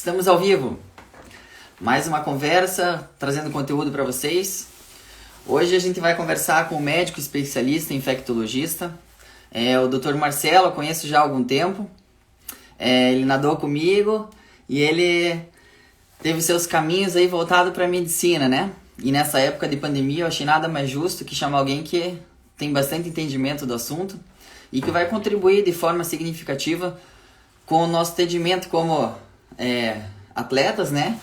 Estamos ao vivo. Mais uma conversa, trazendo conteúdo para vocês. Hoje a gente vai conversar com um médico especialista, infectologista. O Dr. Marcelo, eu conheço já há algum tempo. Ele nadou comigo e ele teve seus caminhos aí voltado para a medicina, né? E nessa época de pandemia eu achei nada mais justo que chamar alguém que tem bastante entendimento do assunto e que vai contribuir de forma significativa com o nosso atendimento como atletas, né?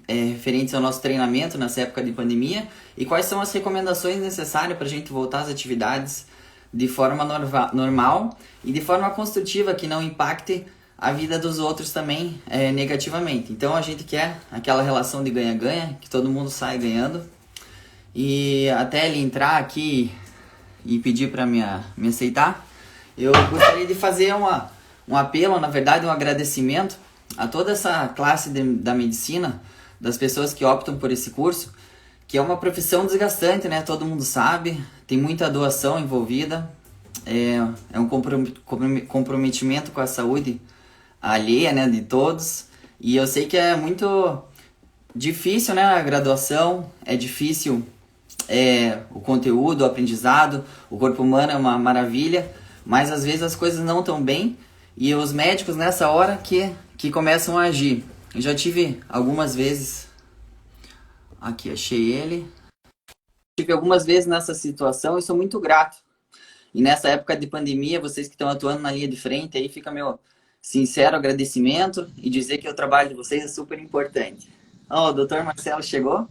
Referentes ao nosso treinamento nessa época de pandemia e quais são as recomendações necessárias para a gente voltar às atividades de forma normal e de forma construtiva, que não impacte a vida dos outros também negativamente. Então a gente quer aquela relação de ganha-ganha, que todo mundo sai ganhando. E até ele entrar aqui e pedir para me aceitar, eu gostaria de fazer um apelo, na verdade um agradecimento a toda essa classe da medicina, das pessoas que optam por esse curso, que é uma profissão desgastante, né? Todo mundo sabe, tem muita doação envolvida, é um comprometimento com a saúde alheia, né, de todos, e eu sei que é muito difícil, né, a graduação, é difícil o conteúdo, o aprendizado, o corpo humano é uma maravilha, mas às vezes as coisas não estão bem, e os médicos nessa hora que começam a agir. Eu já tive algumas vezes, aqui achei ele, tive algumas vezes nessa situação e sou muito grato. E nessa época de pandemia, vocês que estão atuando na linha de frente, aí fica meu sincero agradecimento e dizer que o trabalho de vocês é super importante. O doutor Marcelo chegou.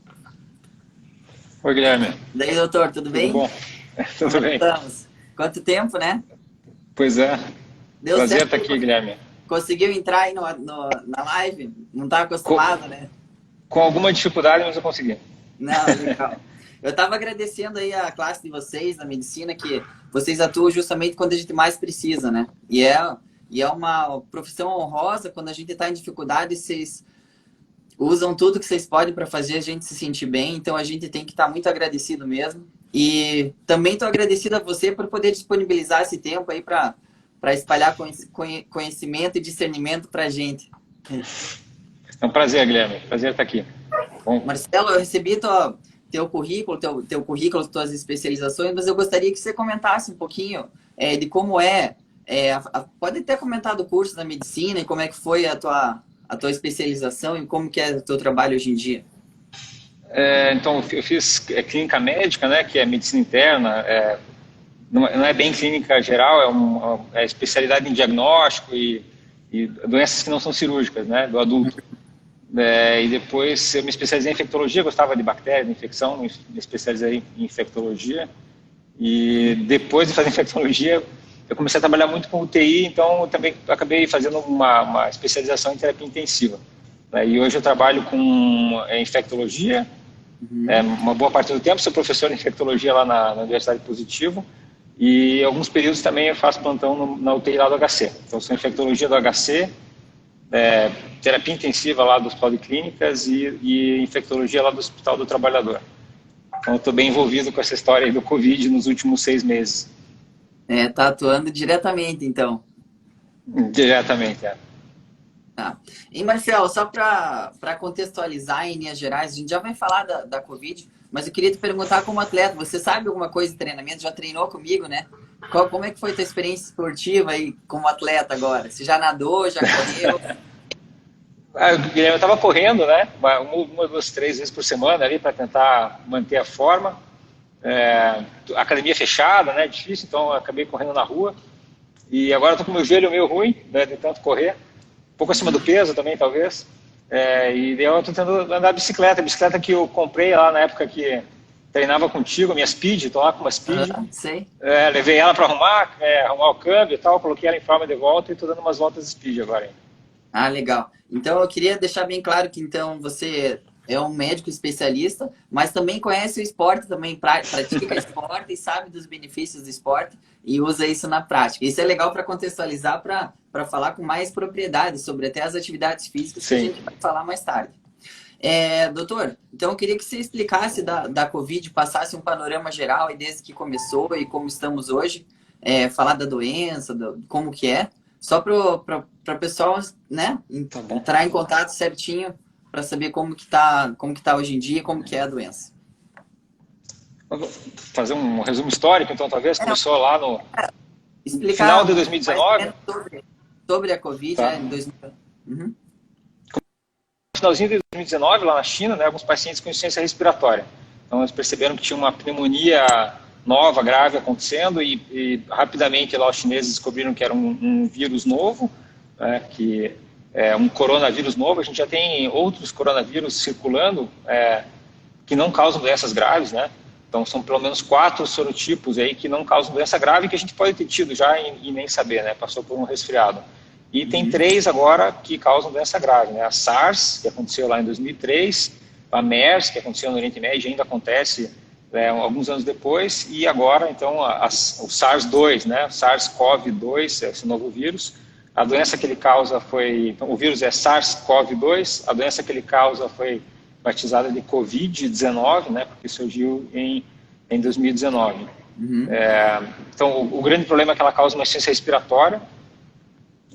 Oi, Guilherme. Daí, doutor, tudo bem? Tudo bom? Tudo bem. Estamos. Quanto tempo, né? Pois é. Deu Prazer certo? estar aqui, Guilherme. Conseguiu entrar aí na live? Não estava acostumado, né? Com alguma dificuldade, mas eu consegui. Não, legal. Eu estava agradecendo aí a classe de vocês, da medicina, que vocês atuam justamente quando a gente mais precisa, né? E é uma profissão honrosa, quando a gente está em dificuldade, vocês usam tudo que vocês podem para fazer a gente se sentir bem, então a gente tem que estar muito agradecido mesmo. E também estou agradecido a você por poder disponibilizar esse tempo aí para espalhar conhecimento e discernimento para a gente. É um prazer, Guilherme. Prazer estar aqui. Bom. Marcelo, eu recebi teu currículo, tuas especializações, mas eu gostaria que você comentasse um pouquinho de como pode ter comentado o curso da medicina e como é que foi a tua especialização e como que é o teu trabalho hoje em dia. Então, eu fiz clínica médica, né, que é medicina interna, não é bem clínica geral, é especialidade em diagnóstico e doenças que não são cirúrgicas, né, do adulto. E depois eu me especializei em infectologia, gostava de bactérias, de infecção, me especializei em infectologia. E depois de fazer infectologia, eu comecei a trabalhar muito com UTI, então eu também acabei fazendo uma especialização em terapia intensiva. E hoje eu trabalho com infectologia, uma boa parte do tempo, sou professor de infectologia lá na Universidade Positivo, e alguns períodos também eu faço plantão na UTI lá do HC. Então, sou infectologia do HC, terapia intensiva lá do Hospital de Clínicas e infectologia lá do Hospital do Trabalhador. Então, eu estou bem envolvido com essa história aí do Covid nos últimos 6 meses. Tá atuando diretamente, então. Diretamente, Tá. E, Marcelo, só para contextualizar em linhas gerais, a gente já vai falar da Covid, mas eu queria te perguntar como atleta, você sabe alguma coisa de treinamento? Já treinou comigo, né? Como é que foi a tua experiência esportiva aí como atleta agora? Você já nadou, já correu? Guilherme, eu estava correndo, né? Uma, 2, 3 vezes por semana ali para tentar manter a forma. Academia fechada, né? Difícil, então eu acabei correndo na rua. E agora estou com meu joelho meio ruim, né, de tanto correr. Um pouco acima do peso também, talvez. E eu estou tentando andar de bicicleta. A bicicleta que eu comprei lá na época que treinava contigo, a minha Speed, estou lá com uma Speed. Sei. Levei ela para arrumar o câmbio e tal, coloquei ela em forma de volta e estou dando umas voltas de Speed agora. Legal. Então eu queria deixar bem claro que então você é um médico especialista, mas também conhece o esporte, também pratica esporte e sabe dos benefícios do esporte e usa isso na prática. Isso é legal para contextualizar, para falar com mais propriedade sobre até as atividades físicas. Sim. Que a gente vai falar mais tarde. Doutor, então eu queria que você explicasse da Covid, passasse um panorama geral e desde que começou e como estamos hoje, falar da doença, como que é, Só para o pessoal, né, Tá bom. entrar em contato certinho para saber como que tá hoje em dia, como que é a doença. Eu vou fazer um resumo histórico, então talvez É, começou lá no final explicar de mais ou 2019, menos sobre a Covid, tá? em 2000. Uhum. No finalzinho de 2019, lá na China, né, alguns pacientes com insuficiência respiratória. Então, eles perceberam que tinha uma pneumonia nova, grave acontecendo e rapidamente lá os chineses descobriram que era um vírus novo, né, que é um coronavírus novo. A gente já tem outros coronavírus circulando que não causam doenças graves, né? Então, são pelo menos 4 sorotipos aí que não causam doença grave que a gente pode ter tido já e nem saber, né? Passou por um resfriado. E tem 3 agora que causam doença grave, né? A SARS, que aconteceu lá em 2003, a MERS, que aconteceu no Oriente Médio e ainda acontece alguns anos depois, e agora, então, o SARS-2, né? O SARS-CoV-2, esse novo vírus. A doença que ele causa foi... Então, o vírus é SARS-CoV-2, a doença que ele causa foi batizada de Covid-19, né? Porque surgiu em 2019. Uhum. Então, o grande problema é que ela causa uma insuficiência respiratória,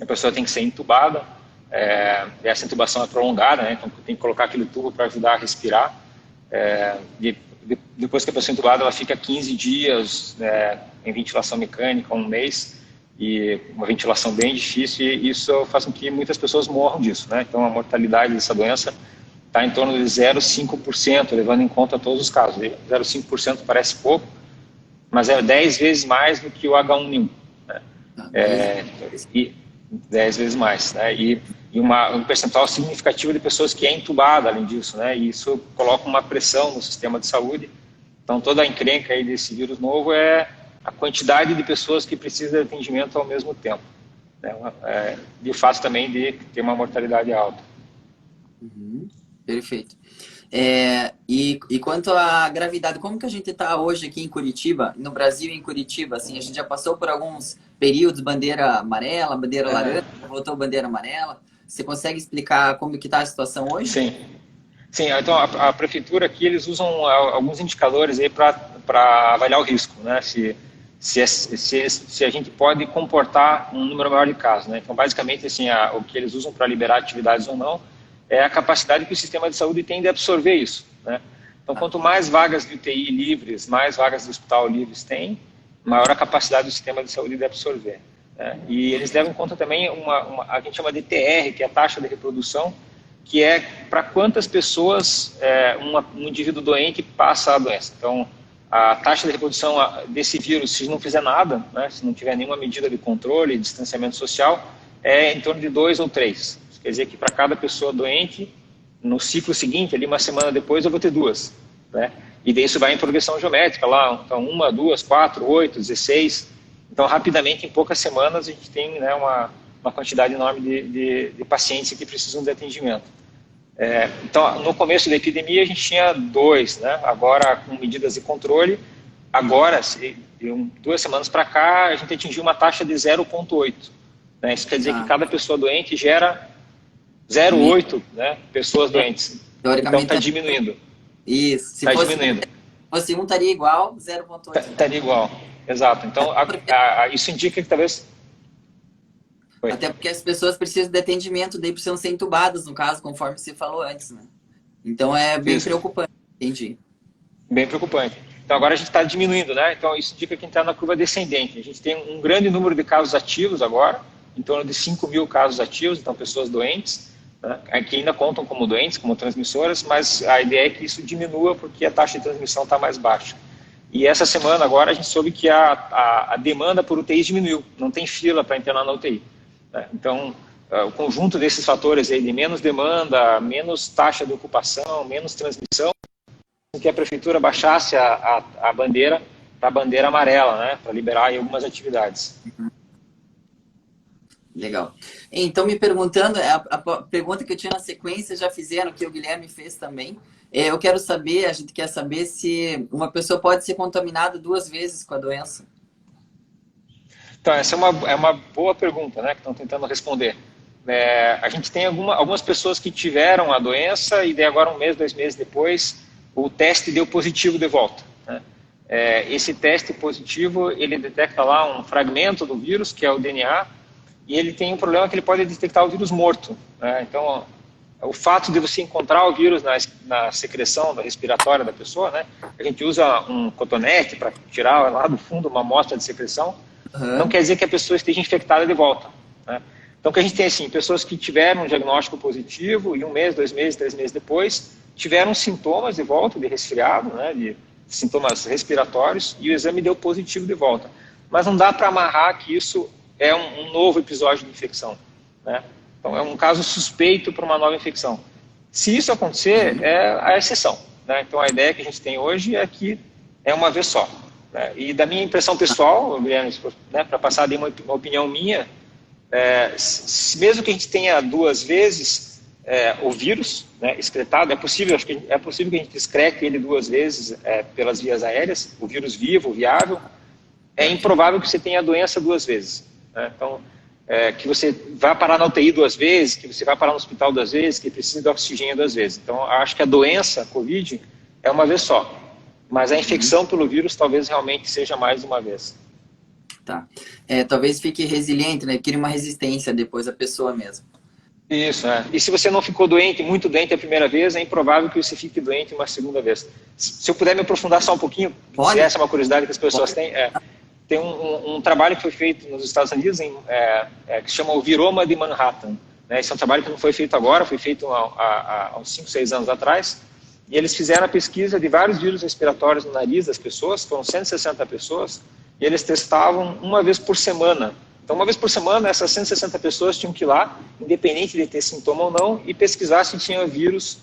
a pessoa tem que ser entubada, e essa intubação é prolongada, né? Então tem que colocar aquele tubo para ajudar a respirar. Depois que a pessoa é entubada, ela fica 15 dias em ventilação mecânica, um mês, e uma ventilação bem difícil, e isso faz com que muitas pessoas morram disso, né? Então a mortalidade dessa doença está em torno de 0,5%, levando em conta todos os casos. 0,5% parece pouco, mas é 10 vezes mais do que o H1N1. Né? Tá, E 10 vezes mais, né? E um percentual significativo de pessoas que é entubada, além disso, né? E isso coloca uma pressão no sistema de saúde. Então, toda a encrenca aí desse vírus novo é a quantidade de pessoas que precisam de atendimento ao mesmo tempo, né? E o fato também de ter uma mortalidade alta. Uhum. Perfeito. E quanto à gravidade, como que a gente está hoje aqui em Curitiba, no Brasil e em Curitiba, assim, a gente já passou por alguns períodos, bandeira amarela, bandeira laranja, voltou bandeira amarela. Você consegue explicar como que está a situação hoje? Sim. Sim, então a prefeitura aqui, eles usam alguns indicadores aí para avaliar o risco, né? Se a gente pode comportar um número maior de casos, né? Então, basicamente, assim, o que eles usam para liberar atividades ou não é a capacidade que o sistema de saúde tem de absorver isso, né? Então, quanto mais vagas de UTI livres, mais vagas de hospital livres tem, maior a capacidade do sistema de saúde de absorver, né? E eles levam em conta também a gente chama de TR, que é a taxa de reprodução, que é para quantas pessoas um indivíduo doente passa a doença. Então, a taxa de reprodução desse vírus, se não fizer nada, né, se não tiver nenhuma medida de controle, distanciamento social, é em torno de 2 ou 3. Isso quer dizer que para cada pessoa doente, no ciclo seguinte, ali uma semana depois, eu vou ter 2. Né? E daí isso vai em progressão geométrica, lá, então 1, 2, 4, 8, 16. Então, rapidamente, em poucas semanas, a gente tem, né, uma quantidade enorme de pacientes que precisam de atendimento. Então, no começo da epidemia, a gente tinha 2, né? Agora, com medidas de controle, agora, de 2 semanas para cá, a gente atingiu uma taxa de 0,8. Né? Isso quer dizer que cada pessoa doente gera 0,8, né, pessoas doentes. Então, está diminuindo. Isso. Se Está diminuindo. fosse um, estaria igual, 0,8. Estaria igual, exato. Então, isso indica que talvez... Até porque as pessoas precisam de atendimento, daí precisam ser entubadas, no caso, conforme você falou antes, né? Então é bem preocupante, entendi. Bem preocupante. Então agora a gente está diminuindo, né? Então isso indica que a gente está na curva descendente. A gente tem um grande número de casos ativos agora, em torno de 5 mil casos ativos, então pessoas doentes, né? Que ainda contam como doentes, como transmissoras, mas a ideia é que isso diminua porque a taxa de transmissão está mais baixa. E essa semana agora a gente soube que a demanda por UTIs diminuiu, não tem fila para internar na UTI. Então, o conjunto desses fatores aí de menos demanda, menos taxa de ocupação, menos transmissão, que a prefeitura baixasse a bandeira para a bandeira amarela, né, para liberar aí algumas atividades. Legal. Então, me perguntando, a pergunta que eu tinha na sequência, já fizeram, que o Guilherme fez também. Eu quero saber, a gente quer saber se uma pessoa pode ser contaminada 2 vezes com a doença. Então, essa é uma boa pergunta, né, que estão tentando responder. A gente tem algumas pessoas que tiveram a doença e daí agora 1 mês, 2 meses depois, o teste deu positivo de volta. Né? Esse teste positivo, ele detecta lá um fragmento do vírus, que é o DNA, e ele tem um problema que ele pode detectar o vírus morto, né? Então, o fato de você encontrar o vírus na secreção respiratória da pessoa, né? A gente usa um cotonete para tirar lá do fundo uma amostra de secreção, não quer dizer que a pessoa esteja infectada de volta, né? Então, o que a gente tem, assim, pessoas que tiveram um diagnóstico positivo e 1 mês, 2 meses, 3 meses depois, tiveram sintomas de volta, de resfriado, né, de sintomas respiratórios, e o exame deu positivo de volta. Mas não dá para amarrar que isso é um novo episódio de infecção, né? Então, é um caso suspeito para uma nova infecção. Se isso acontecer, é a exceção, né? Então, a ideia que a gente tem hoje é que é uma vez só, né? E da minha impressão pessoal, Guilherme, né, para passar de uma opinião minha, mesmo que a gente tenha 2 vezes o vírus, né, excretado, acho que é possível que a gente excrete ele 2 vezes pelas vias aéreas, o vírus vivo, viável, é improvável que você tenha a doença 2 vezes, né? Então, que você vá parar na UTI 2 vezes, que você vá parar no hospital 2 vezes, que precise de oxigênio 2 vezes. Então, acho que a doença, Covid, é uma vez só, mas a infecção pelo vírus talvez realmente seja mais de uma vez. Tá. Talvez fique resiliente, né? Crie uma resistência depois a pessoa mesmo. Isso, E se você não ficou doente, muito doente a primeira vez, é improvável que você fique doente uma segunda vez. Se eu puder me aprofundar só um pouquinho, se essa é uma curiosidade que as pessoas têm, tem um trabalho que foi feito nos Estados Unidos que se chama o Viroma de Manhattan, né? Esse é um trabalho que não foi feito agora, foi feito há uns 5, 6 anos atrás, e eles fizeram a pesquisa de vários vírus respiratórios no nariz das pessoas, foram 160 pessoas, e eles testavam 1 vez por semana. Então, 1 vez por semana, essas 160 pessoas tinham que ir lá, independente de ter sintoma ou não, e pesquisar se tinha vírus,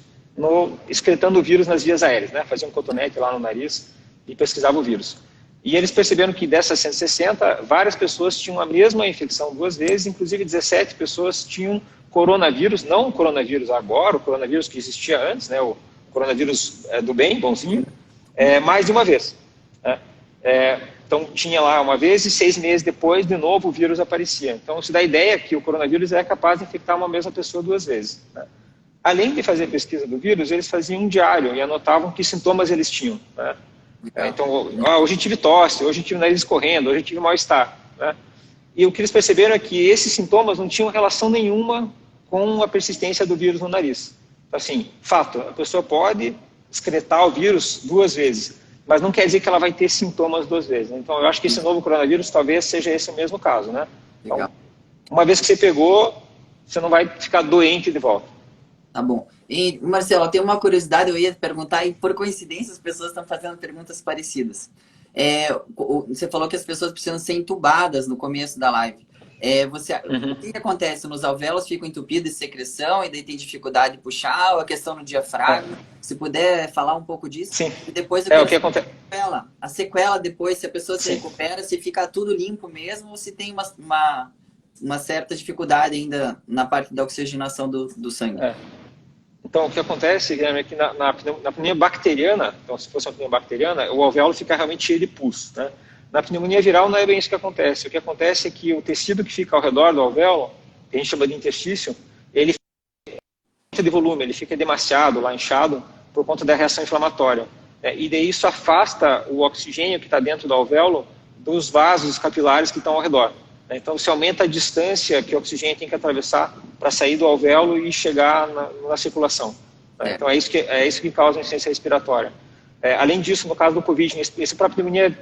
excretando o vírus nas vias aéreas, né? Faziam um cotonete lá no nariz e pesquisavam o vírus. E eles perceberam que dessas 160, várias pessoas tinham a mesma infecção 2 vezes, inclusive 17 pessoas tinham coronavírus, não o coronavírus agora, o coronavírus que existia antes, né? O coronavírus do bem, bonzinho, mais de uma vez, né? Então, tinha lá 1 vez e 6 meses depois, de novo, o vírus aparecia. Então, isso dá a ideia que o coronavírus é capaz de infectar uma mesma pessoa 2 vezes, né? Além de fazer pesquisa do vírus, eles faziam um diário e anotavam que sintomas eles tinham, né? Então, hoje tive tosse, hoje tive nariz escorrendo, hoje tive mal-estar, né? E o que eles perceberam é que esses sintomas não tinham relação nenhuma com a persistência do vírus no nariz. Então, assim, fato, a pessoa pode excretar o vírus 2 vezes, mas não quer dizer que ela vai ter sintomas 2 vezes. Então, eu acho que esse novo coronavírus talvez seja esse o mesmo caso, né? Então, uma vez que você pegou, você não vai ficar doente de volta. Tá bom. E, Marcelo, eu tenho uma curiosidade, eu ia te perguntar, e por coincidência as pessoas estão fazendo perguntas parecidas. Você falou que as pessoas precisam ser entubadas no começo da live. O que acontece? Nos alvéolos ficam entupidos de secreção e daí tem dificuldade de puxar, ou a questão no diafragma? Se puder falar um pouco disso. Sim. E depois o que acontece? A sequela depois, se a pessoa se recupera, se fica tudo limpo mesmo, ou se tem uma certa dificuldade ainda na parte da oxigenação do sangue. Então, o que acontece, Guilherme, é que na pneumonia bacteriana, então, se fosse uma pneumonia bacteriana, o alvéolo fica realmente cheio de pus, né? Na pneumonia viral não é bem isso que acontece. O que acontece é que o tecido que fica ao redor do alvéolo, que a gente chama de interstício, ele fica de volume, ele fica demasiado lá, inchado, por conta da reação inflamatória. E daí isso afasta o oxigênio que está dentro do alvéolo dos vasos capilares que estão ao redor. Então, você aumenta a distância que o oxigênio tem que atravessar para sair do alvéolo e chegar na circulação. Então, é isso que causa a insuficiência respiratória. Além disso, no caso do Covid, isso para a pneumonia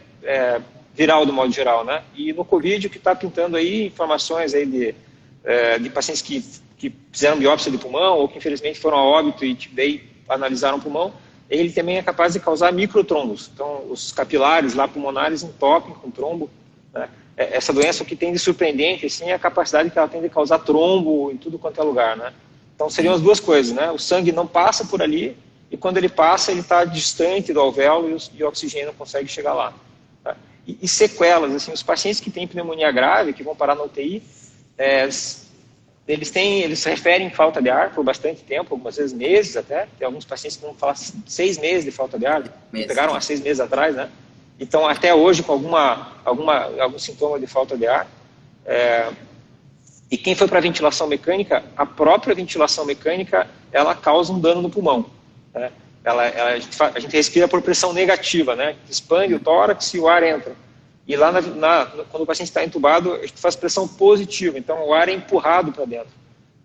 viral, do modo geral, né? E no Covid, o que está pintando aí, informações aí de pacientes que fizeram biópsia de pulmão ou que, infelizmente, foram a óbito e daí analisaram o pulmão, ele também é capaz de causar microtrombos. Então, os capilares lá pulmonares entopem com trombo, né? Essa doença, o que tem de surpreendente, assim, é a capacidade que ela tem de causar trombo em tudo quanto é lugar, né? Então, seriam as duas coisas, né? O sangue não passa por ali e quando ele passa, ele está distante do alvéolo e o oxigênio não consegue chegar lá. Tá? E sequelas, assim, os pacientes que têm pneumonia grave, que vão parar na UTI, eles se referem falta de ar por bastante tempo, algumas vezes meses até. Tem alguns pacientes que vão falar 6 meses de falta de ar, que pegaram há 6 meses atrás, né? Então, até hoje, com algum sintoma de falta de ar. E quem foi para a ventilação mecânica, a própria ventilação mecânica, ela causa um dano no pulmão, né? A gente respira por pressão negativa, né? Expande o tórax e o ar entra. E lá, quando o paciente está entubado, a gente faz pressão positiva, então o ar é empurrado para dentro.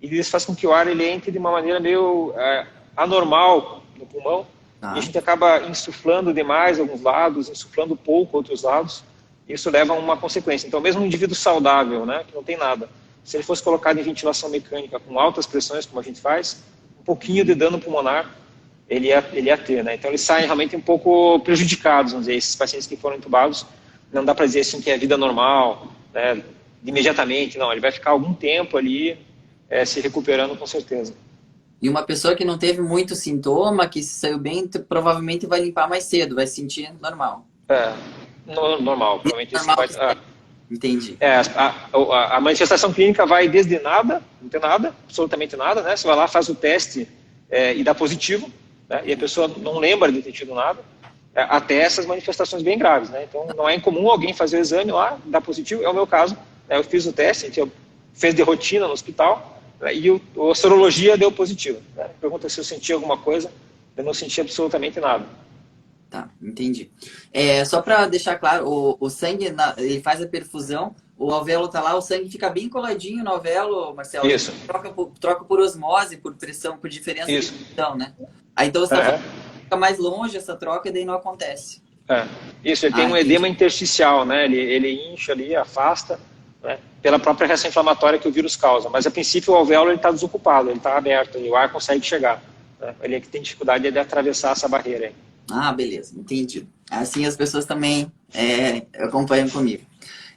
E isso faz com que o ar ele entre de uma maneira meio anormal no pulmão, e a gente acaba insuflando demais alguns lados, insuflando pouco outros lados. Isso leva a uma consequência. Então, mesmo um indivíduo saudável, né, que não tem nada, se ele fosse colocado em ventilação mecânica com altas pressões, como a gente faz, um pouquinho de dano pulmonar ele ia ter, né? Então, eles saem realmente um pouco prejudicados, vamos dizer, esses pacientes que foram entubados. Não dá para dizer assim que é vida normal, né, imediatamente, não. Ele vai ficar algum tempo ali se recuperando, com certeza. E uma pessoa que não teve muito sintoma, que se saiu bem, provavelmente vai limpar mais cedo, vai se sentir normal. Normal. Provavelmente Normal, isso vai... Entendi. A manifestação clínica vai desde nada, não tem nada, absolutamente nada, né? Você vai lá, faz o teste e dá positivo, né? E a pessoa não lembra de ter tido nada, até essas manifestações bem graves, né? Então, não é incomum alguém fazer o exame lá, dar positivo, é o meu caso, né? Eu fiz o teste, a gente fez de rotina no hospital, né? E a sorologia deu positivo, né? Pergunta se eu senti alguma coisa, eu não senti absolutamente nada. Tá, entendi. Só para deixar claro, o sangue, ele faz a perfusão, o alvéolo tá lá, o sangue fica bem coladinho no alvéolo, Marcelo. Isso. Troca por osmose, por pressão, por diferença de pressão, né? Aí então você fica mais longe essa troca e daí não acontece. Isso, ele tem um edema intersticial, né? Ele incha ali, afasta, né? Pela própria reação inflamatória que o vírus causa. Mas a princípio o alvéolo está desocupado, ele está aberto e o ar consegue chegar, né? Ele é que tem dificuldade de atravessar essa barreira aí. Beleza, entendi. Assim as pessoas também acompanham comigo.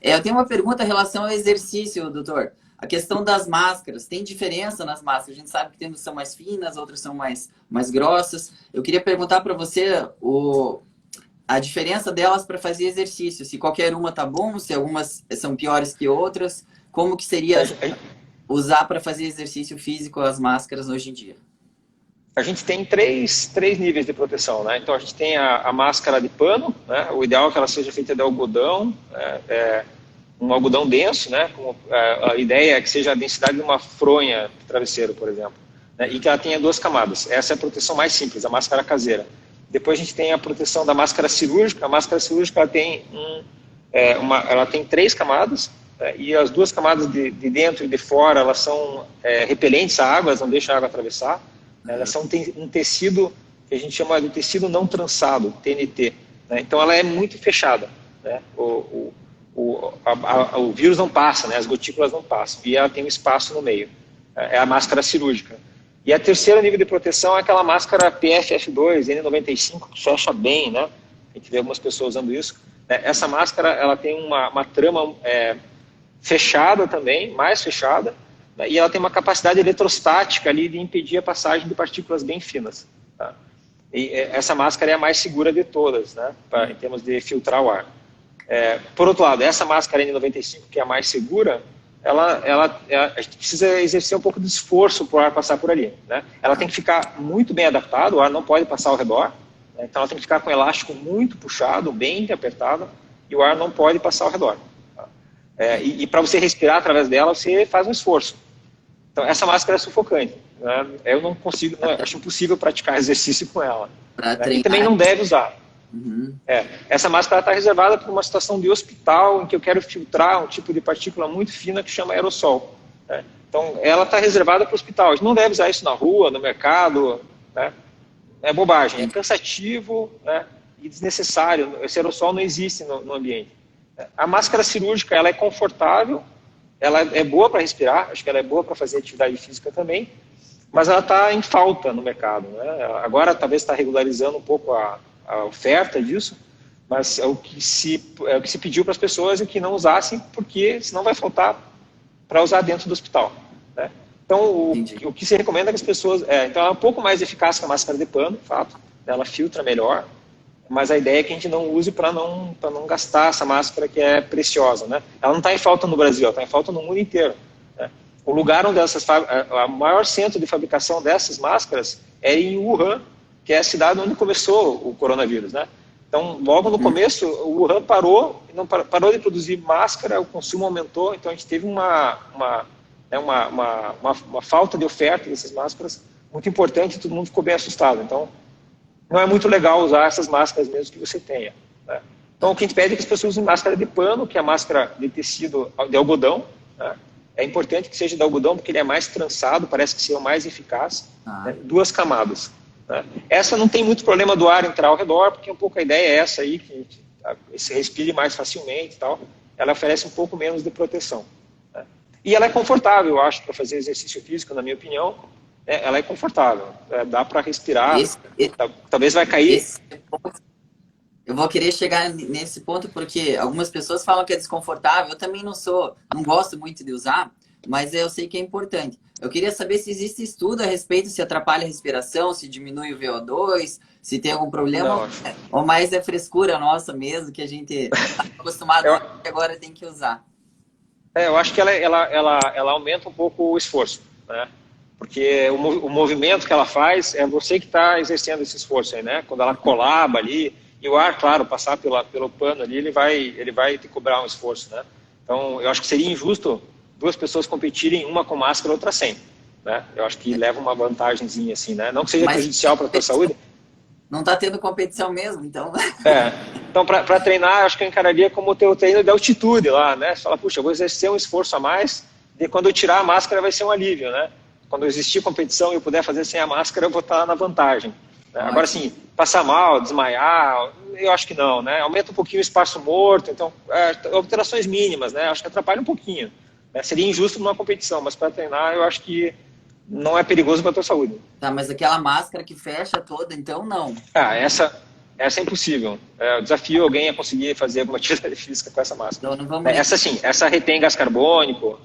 Eu tenho uma pergunta em relação ao exercício, doutor. A questão das máscaras, tem diferença nas máscaras? A gente sabe que tem umas são mais finas, outras são mais grossas. Eu queria perguntar para você a diferença delas para fazer exercício. Se qualquer uma tá bom, se algumas são piores que outras. Como que seria usar para fazer exercício físico as máscaras hoje em dia? A gente tem três níveis de proteção, né? Então a gente tem a máscara de pano, né? O ideal é que ela seja feita de algodão, um algodão denso, né? A ideia é que seja a densidade de uma fronha de travesseiro, por exemplo, né? E que ela tenha 2 camadas. Essa é a proteção mais simples, a máscara caseira. Depois a gente tem a proteção da máscara cirúrgica. A máscara cirúrgica ela tem 3 camadas, né? E as 2 camadas de dentro e de fora elas são repelentes à água, elas não deixam a água atravessar. Elas são um tecido que a gente chama de tecido não trançado, TNT, né? Então ela é muito fechada, né? O vírus não passa, né? As gotículas não passam, e ela tem um espaço no meio. É a máscara cirúrgica. E a terceira nível de proteção é aquela máscara PFF2, N95, que fecha bem, né? A gente vê algumas pessoas usando isso. Essa máscara ela tem uma trama fechada também, mais fechada, e ela tem uma capacidade eletrostática ali de impedir a passagem de partículas bem finas. Tá? E essa máscara é a mais segura de todas, né? Em termos de filtrar o ar. Por outro lado, essa máscara N95, que é a mais segura, a gente precisa exercer um pouco de esforço para o ar passar por ali, né? Ela tem que ficar muito bem adaptada, o ar não pode passar ao redor, né? Então ela tem que ficar com o elástico muito puxado, bem apertado, e o ar não pode passar ao redor. Tá? E para você respirar através dela, você faz um esforço. Então, essa máscara é sufocante, né? Eu não consigo, acho impossível praticar exercício com ela. Né? E também não deve usar. Uhum. Essa máscara está reservada para uma situação de hospital em que eu quero filtrar um tipo de partícula muito fina que chama aerossol. Né? Então, ela está reservada para o hospital. A gente não deve usar isso na rua, no mercado. Né? É bobagem, é cansativo, né? E desnecessário. Esse aerossol não existe no ambiente. A máscara cirúrgica ela é confortável, ela é boa para respirar, acho que ela é boa para fazer atividade física também, mas ela está em falta no mercado, né? Agora talvez está regularizando um pouco a oferta disso, mas é o que se pediu para as pessoas é que não usassem, porque senão vai faltar para usar dentro do hospital, né? Então o que se recomenda é que as pessoas... então ela é um pouco mais eficaz que a máscara de pano, fato, ela filtra melhor, mas a ideia é que a gente não use para não gastar essa máscara que é preciosa, né? Ela não está em falta no Brasil, ela está em falta no mundo inteiro, né? O lugar onde o maior centro de fabricação dessas máscaras é em Wuhan, que é a cidade onde começou o coronavírus, né? Então, logo no começo, o Wuhan parou de produzir máscara, o consumo aumentou, então a gente teve uma falta de oferta dessas máscaras muito importante e todo mundo ficou bem assustado. Então, não é muito legal usar essas máscaras mesmo que você tenha, né? Então, o que a gente pede é que as pessoas usem máscara de pano, que é a máscara de tecido de algodão, né? É importante que seja de algodão, porque ele é mais trançado, parece que seja o mais eficaz, né? 2 camadas. Né? Essa não tem muito problema do ar entrar ao redor, porque um pouco a ideia é essa aí, que se respire mais facilmente e tal. Ela oferece um pouco menos de proteção. Né? E ela é confortável, eu acho, para fazer exercício físico, na minha opinião. Ela é confortável, dá para respirar, talvez vai cair. Eu vou querer chegar nesse ponto porque algumas pessoas falam que é desconfortável. Eu também não gosto muito de usar, mas eu sei que é importante. Eu queria saber se existe estudo a respeito, se atrapalha a respiração, se diminui o VO2, se tem algum problema, ou mais é frescura nossa mesmo, que a gente está acostumado e agora tem que usar. Eu acho que ela aumenta um pouco o esforço, né? Porque o movimento que ela faz é você que está exercendo esse esforço aí, né? Quando ela colaba ali, e o ar, claro, passar pelo pano ali, ele vai te cobrar um esforço, né? Então, eu acho que seria injusto 2 pessoas competirem, uma com máscara, outra sem, né? Eu acho que leva uma vantagenzinha, assim, né? Não que seja prejudicial para a tua saúde. Não está tendo competição mesmo, então. Então, para treinar, acho que eu encararia como o teu treino de altitude lá, né? Você fala, puxa, eu vou exercer um esforço a mais, e quando eu tirar a máscara vai ser um alívio, né? Quando existir competição e eu puder fazer sem a máscara, eu vou estar na vantagem. Né? Agora, assim, passar mal, desmaiar, eu acho que não, né? Aumenta um pouquinho o espaço morto, então, alterações mínimas, né? Acho que atrapalha um pouquinho. Né? Seria injusto numa competição, mas para treinar, eu acho que não é perigoso para a tua saúde. Tá, mas aquela máscara que fecha toda, então não. Essa é impossível. Eu desafio alguém a conseguir fazer alguma atividade física com essa máscara. Então, não vamos Essa sim, essa retém gás carbônico.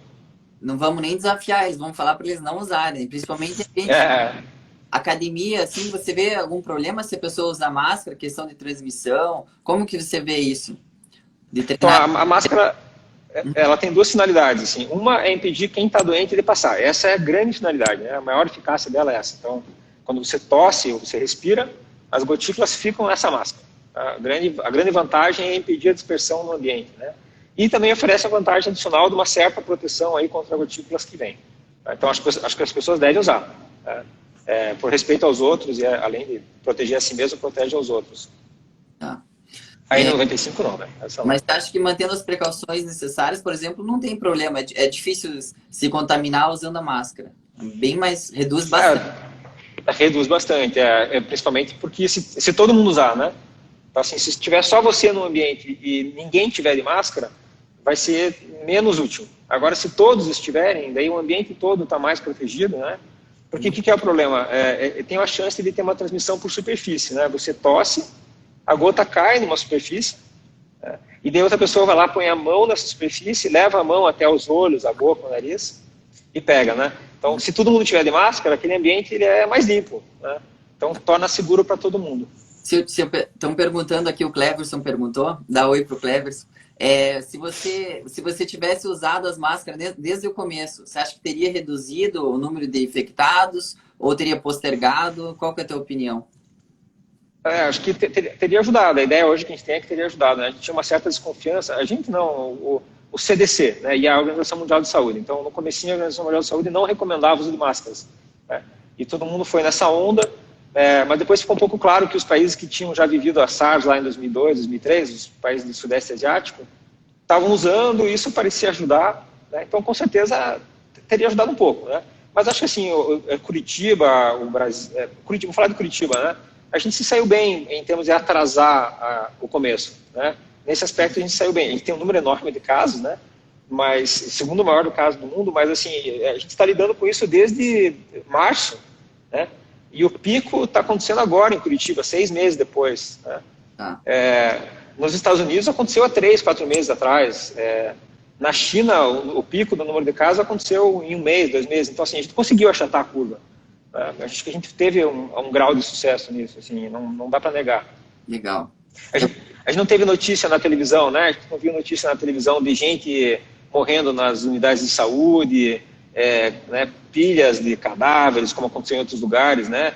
Não vamos nem desafiar eles, vamos falar para eles não usarem, principalmente a gente. Academia, assim, você vê algum problema se a pessoa usar máscara, questão de transmissão? Como que você vê isso? Então, a máscara, ela tem 2 finalidades, assim. Uma é impedir quem está doente de passar. Essa é a grande finalidade, né? A maior eficácia dela é essa. Então, quando você tosse ou você respira, as gotículas ficam nessa máscara. A grande vantagem é impedir a dispersão no ambiente, né? E também oferece a vantagem adicional de uma certa proteção aí contra gotículas que vêm. Então, acho que as pessoas devem usar. Por respeito aos outros e além de proteger a si mesmo, protege aos outros. Tá. Aí 95 não, né? Mas acho que mantendo as precauções necessárias, por exemplo, não tem problema. É difícil se contaminar usando a máscara. Bem mais, reduz bastante. Reduz bastante, principalmente porque se todo mundo usar, né? Então, assim, se tiver só você no ambiente e ninguém tiver de máscara, vai ser menos útil. Agora, se todos estiverem, daí o ambiente todo está mais protegido, né? Porque o que é o problema? Tem a chance de ter uma transmissão por superfície, né? Você tosse, a gota cai numa superfície, né? E daí outra pessoa vai lá, põe a mão nessa superfície, leva a mão até os olhos, a boca, o nariz, e pega, né? Então, se todo mundo tiver de máscara, aquele ambiente ele é mais limpo, né? Então, torna seguro para todo mundo. Estão perguntando aqui, o Cleverson perguntou, dá oi pro Cleverson. Se você tivesse usado as máscaras desde o começo, você acha que teria reduzido o número de infectados ou teria postergado? Qual que é a tua opinião? Acho que teria ajudado. A ideia hoje que a gente tem é que teria ajudado, né? A gente tinha uma certa desconfiança. A gente não, o CDC, né? E a Organização Mundial de Saúde. Então, no comecinho, a Organização Mundial de Saúde não recomendava o uso de máscaras, né? E todo mundo foi nessa onda. Mas depois ficou um pouco claro que os países que tinham já vivido a SARS lá em 2002, 2003, os países do Sudeste Asiático, estavam usando e isso parecia ajudar, né? Então, com certeza, teria ajudado um pouco, né? Mas acho que assim, Curitiba, o Brasil, vou falar de Curitiba, né? A gente se saiu bem em termos de atrasar o começo, né? Nesse aspecto a gente saiu bem. A gente tem um número enorme de casos, né? Mas, segundo maior do caso do mundo, mas assim, a gente está lidando com isso desde março, né? E o pico está acontecendo agora em Curitiba, 6 meses depois, né? Nos Estados Unidos aconteceu há 3, 4 meses atrás. Na China, o pico do número de casos aconteceu em 1 mês, 2 meses. Então, assim, a gente conseguiu achatar a curva. Acho que a gente teve um grau de sucesso nisso, assim, não dá para negar. Legal. A gente não teve notícia na televisão, né? A gente não viu notícia na televisão de gente morrendo nas unidades de saúde, né, pilhas de cadáveres, como aconteceu em outros lugares, né?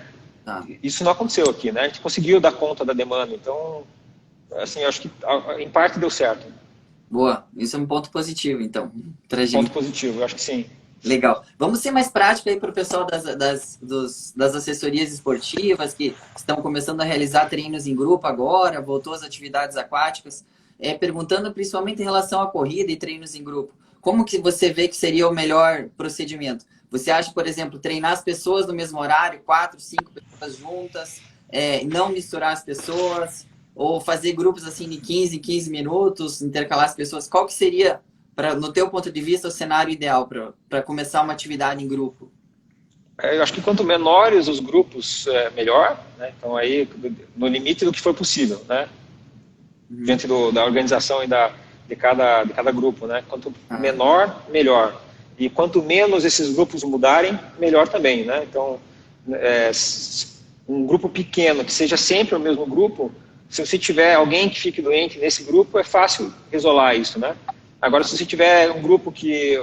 Isso não aconteceu aqui, né? A gente conseguiu dar conta da demanda, então, assim, acho que em parte deu certo. Boa, isso é um ponto positivo, então. Ponto positivo, eu acho que sim. Legal. Vamos ser mais práticos aí para o pessoal das assessorias esportivas que estão começando a realizar treinos em grupo agora, voltou às atividades aquáticas, perguntando principalmente em relação à corrida e treinos em grupo. Como que você vê que seria o melhor procedimento? Você acha, por exemplo, treinar as pessoas no mesmo horário, 4, 5 pessoas juntas, não misturar as pessoas, ou fazer grupos assim de 15 em 15 minutos, intercalar as pessoas? Qual que seria no teu ponto de vista, o cenário ideal para começar uma atividade em grupo? Eu acho que quanto menores os grupos, melhor, né? Então aí, no limite do que for possível, né? Diante da organização e de cada grupo, né? Quanto menor, melhor. E quanto menos esses grupos mudarem, melhor também, né? Então, um grupo pequeno, que seja sempre o mesmo grupo, se você tiver alguém que fique doente nesse grupo, é fácil isolar isso, né? Agora, se você tiver um grupo que,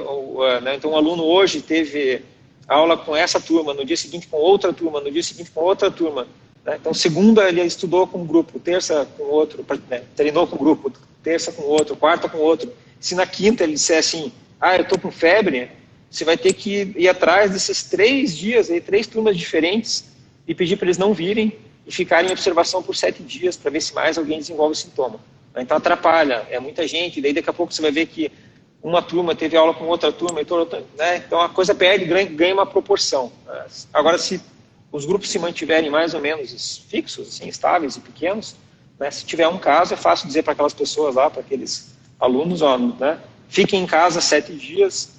né, então um aluno hoje teve aula com essa turma, no dia seguinte com outra turma, no dia seguinte com outra turma, né? Então segunda ele estudou com um grupo, terça com outro, né, treinou com um grupo, terça com outro, quarta com outro. Se na quinta ele disser assim, eu estou com febre, você vai ter que ir atrás desses 3 dias, aí, 3 turmas diferentes e pedir para eles não virem e ficarem em observação por 7 dias para ver se mais alguém desenvolve o sintoma. Então atrapalha, é muita gente, daí daqui a pouco você vai ver que uma turma teve aula com outra turma, né? Então a coisa perde, ganha uma proporção. Agora, se os grupos se mantiverem mais ou menos fixos, assim, estáveis e pequenos, né? Se tiver um caso, é fácil dizer para aquelas pessoas lá, para aqueles alunos, né? Fiquem em casa 7 dias,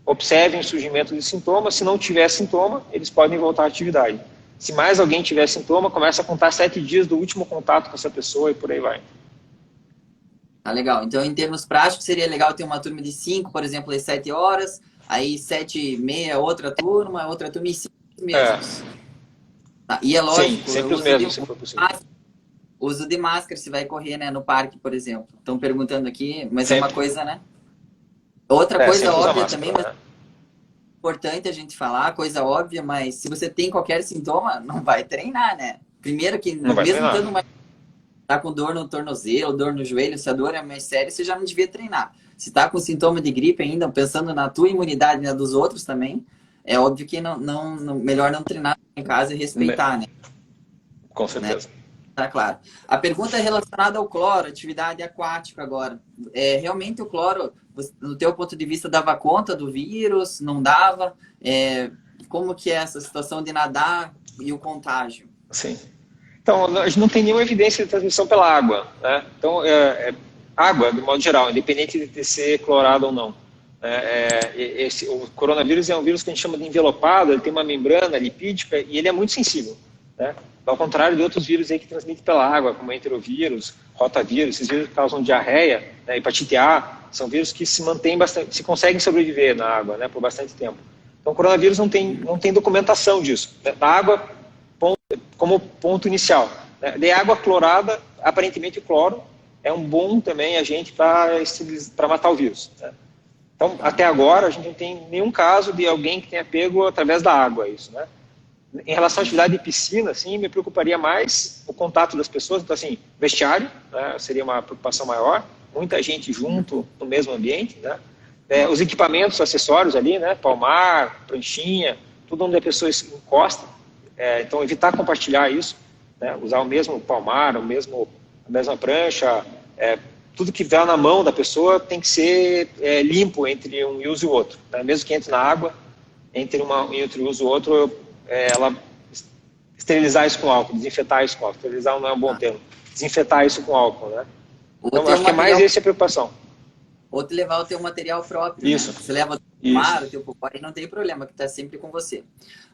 observem o surgimento de sintomas, se não tiver sintoma, eles podem voltar à atividade. Se mais alguém tiver sintoma, começa a contar 7 dias do último contato com essa pessoa e por aí vai. Ah, legal. Então, em termos práticos, seria legal ter uma turma de 5, por exemplo, às 7 horas, aí 7h30 outra turma e 5 mesmos. Tá. E é lógico, sim, sempre os mesmos, se for possível. Uso de máscara, se vai correr, né, no parque, por exemplo. Estão perguntando aqui, mas sempre. É uma coisa, né? Outra coisa óbvia máscara, também, mas importante a gente falar, coisa óbvia, mas se você tem qualquer sintoma, não vai treinar, né? Primeiro que, mesmo estando mais tá com dor no tornozelo, dor no joelho, se a dor é mais séria, você já não devia treinar. Se tá com sintoma de gripe ainda, pensando na tua imunidade e na dos outros também, é óbvio que melhor não treinar em casa e respeitar, né? Com certeza. Né? Tá claro. A pergunta é relacionada ao cloro, atividade aquática agora. Realmente o cloro, no teu ponto de vista, dava conta do vírus? Não dava? Como que é essa situação de nadar e o contágio? Sim. Então, a gente não tem nenhuma evidência de transmissão pela água, né? Então, água, de modo geral, independente de ser clorado ou não. O coronavírus é um vírus que a gente chama de envelopado, ele tem uma membrana lipídica e ele é muito sensível, né? Ao contrário de outros vírus aí que transmitem pela água, como enterovírus, rotavírus, esses vírus que causam diarreia, né, hepatite A, são vírus que se mantêm bastante, se conseguem sobreviver na água, né, por bastante tempo. Então, o coronavírus não tem documentação disso, né? Na água, como ponto inicial. De água clorada, aparentemente o cloro é um bom também agente para matar o vírus, né? Então, até agora, a gente não tem nenhum caso de alguém que tenha pego através da água isso, né? Em relação à atividade de piscina, assim, me preocuparia mais o contato das pessoas. Então, assim, vestiário, né, seria uma preocupação maior, muita gente junto no mesmo ambiente, né? Os equipamentos, acessórios ali, né? Palmar, pranchinha, tudo onde a pessoa encosta. Então, evitar compartilhar isso, né? Usar o mesmo palmar, a mesma prancha, tudo que vai na mão da pessoa tem que ser limpo entre um uso e o outro, né? Mesmo que entre na água, entre um uso e o outro, ela esterilizar isso com álcool, desinfetar isso com álcool. Esterilizar não é um bom termo. Desinfetar isso com álcool, né? Então, acho que é mais essa a preocupação. Ou te levar o teu material próprio. Isso. Né? Você leva o teu mar, o teu popó, e não tem problema, que está sempre com você.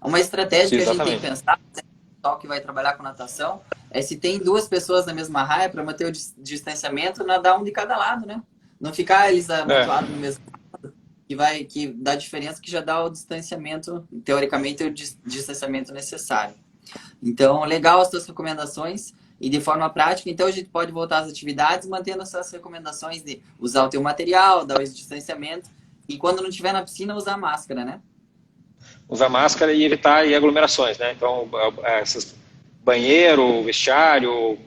Uma estratégia que a gente tem que pensar, o pessoal que vai trabalhar com natação, se tem 2 pessoas na mesma raia, para manter o distanciamento, nadar um de cada lado, né? Não ficar eles amontoados no mesmo lado, que dá diferença, que já dá o distanciamento, teoricamente, o distanciamento necessário. Então, legal as tuas recomendações. E de forma prática, então a gente pode voltar às atividades mantendo essas recomendações de usar o teu material, dar o distanciamento e quando não estiver na piscina, usar máscara, né? Usar máscara e evitar aglomerações, né? Então, banheiro, vestiário,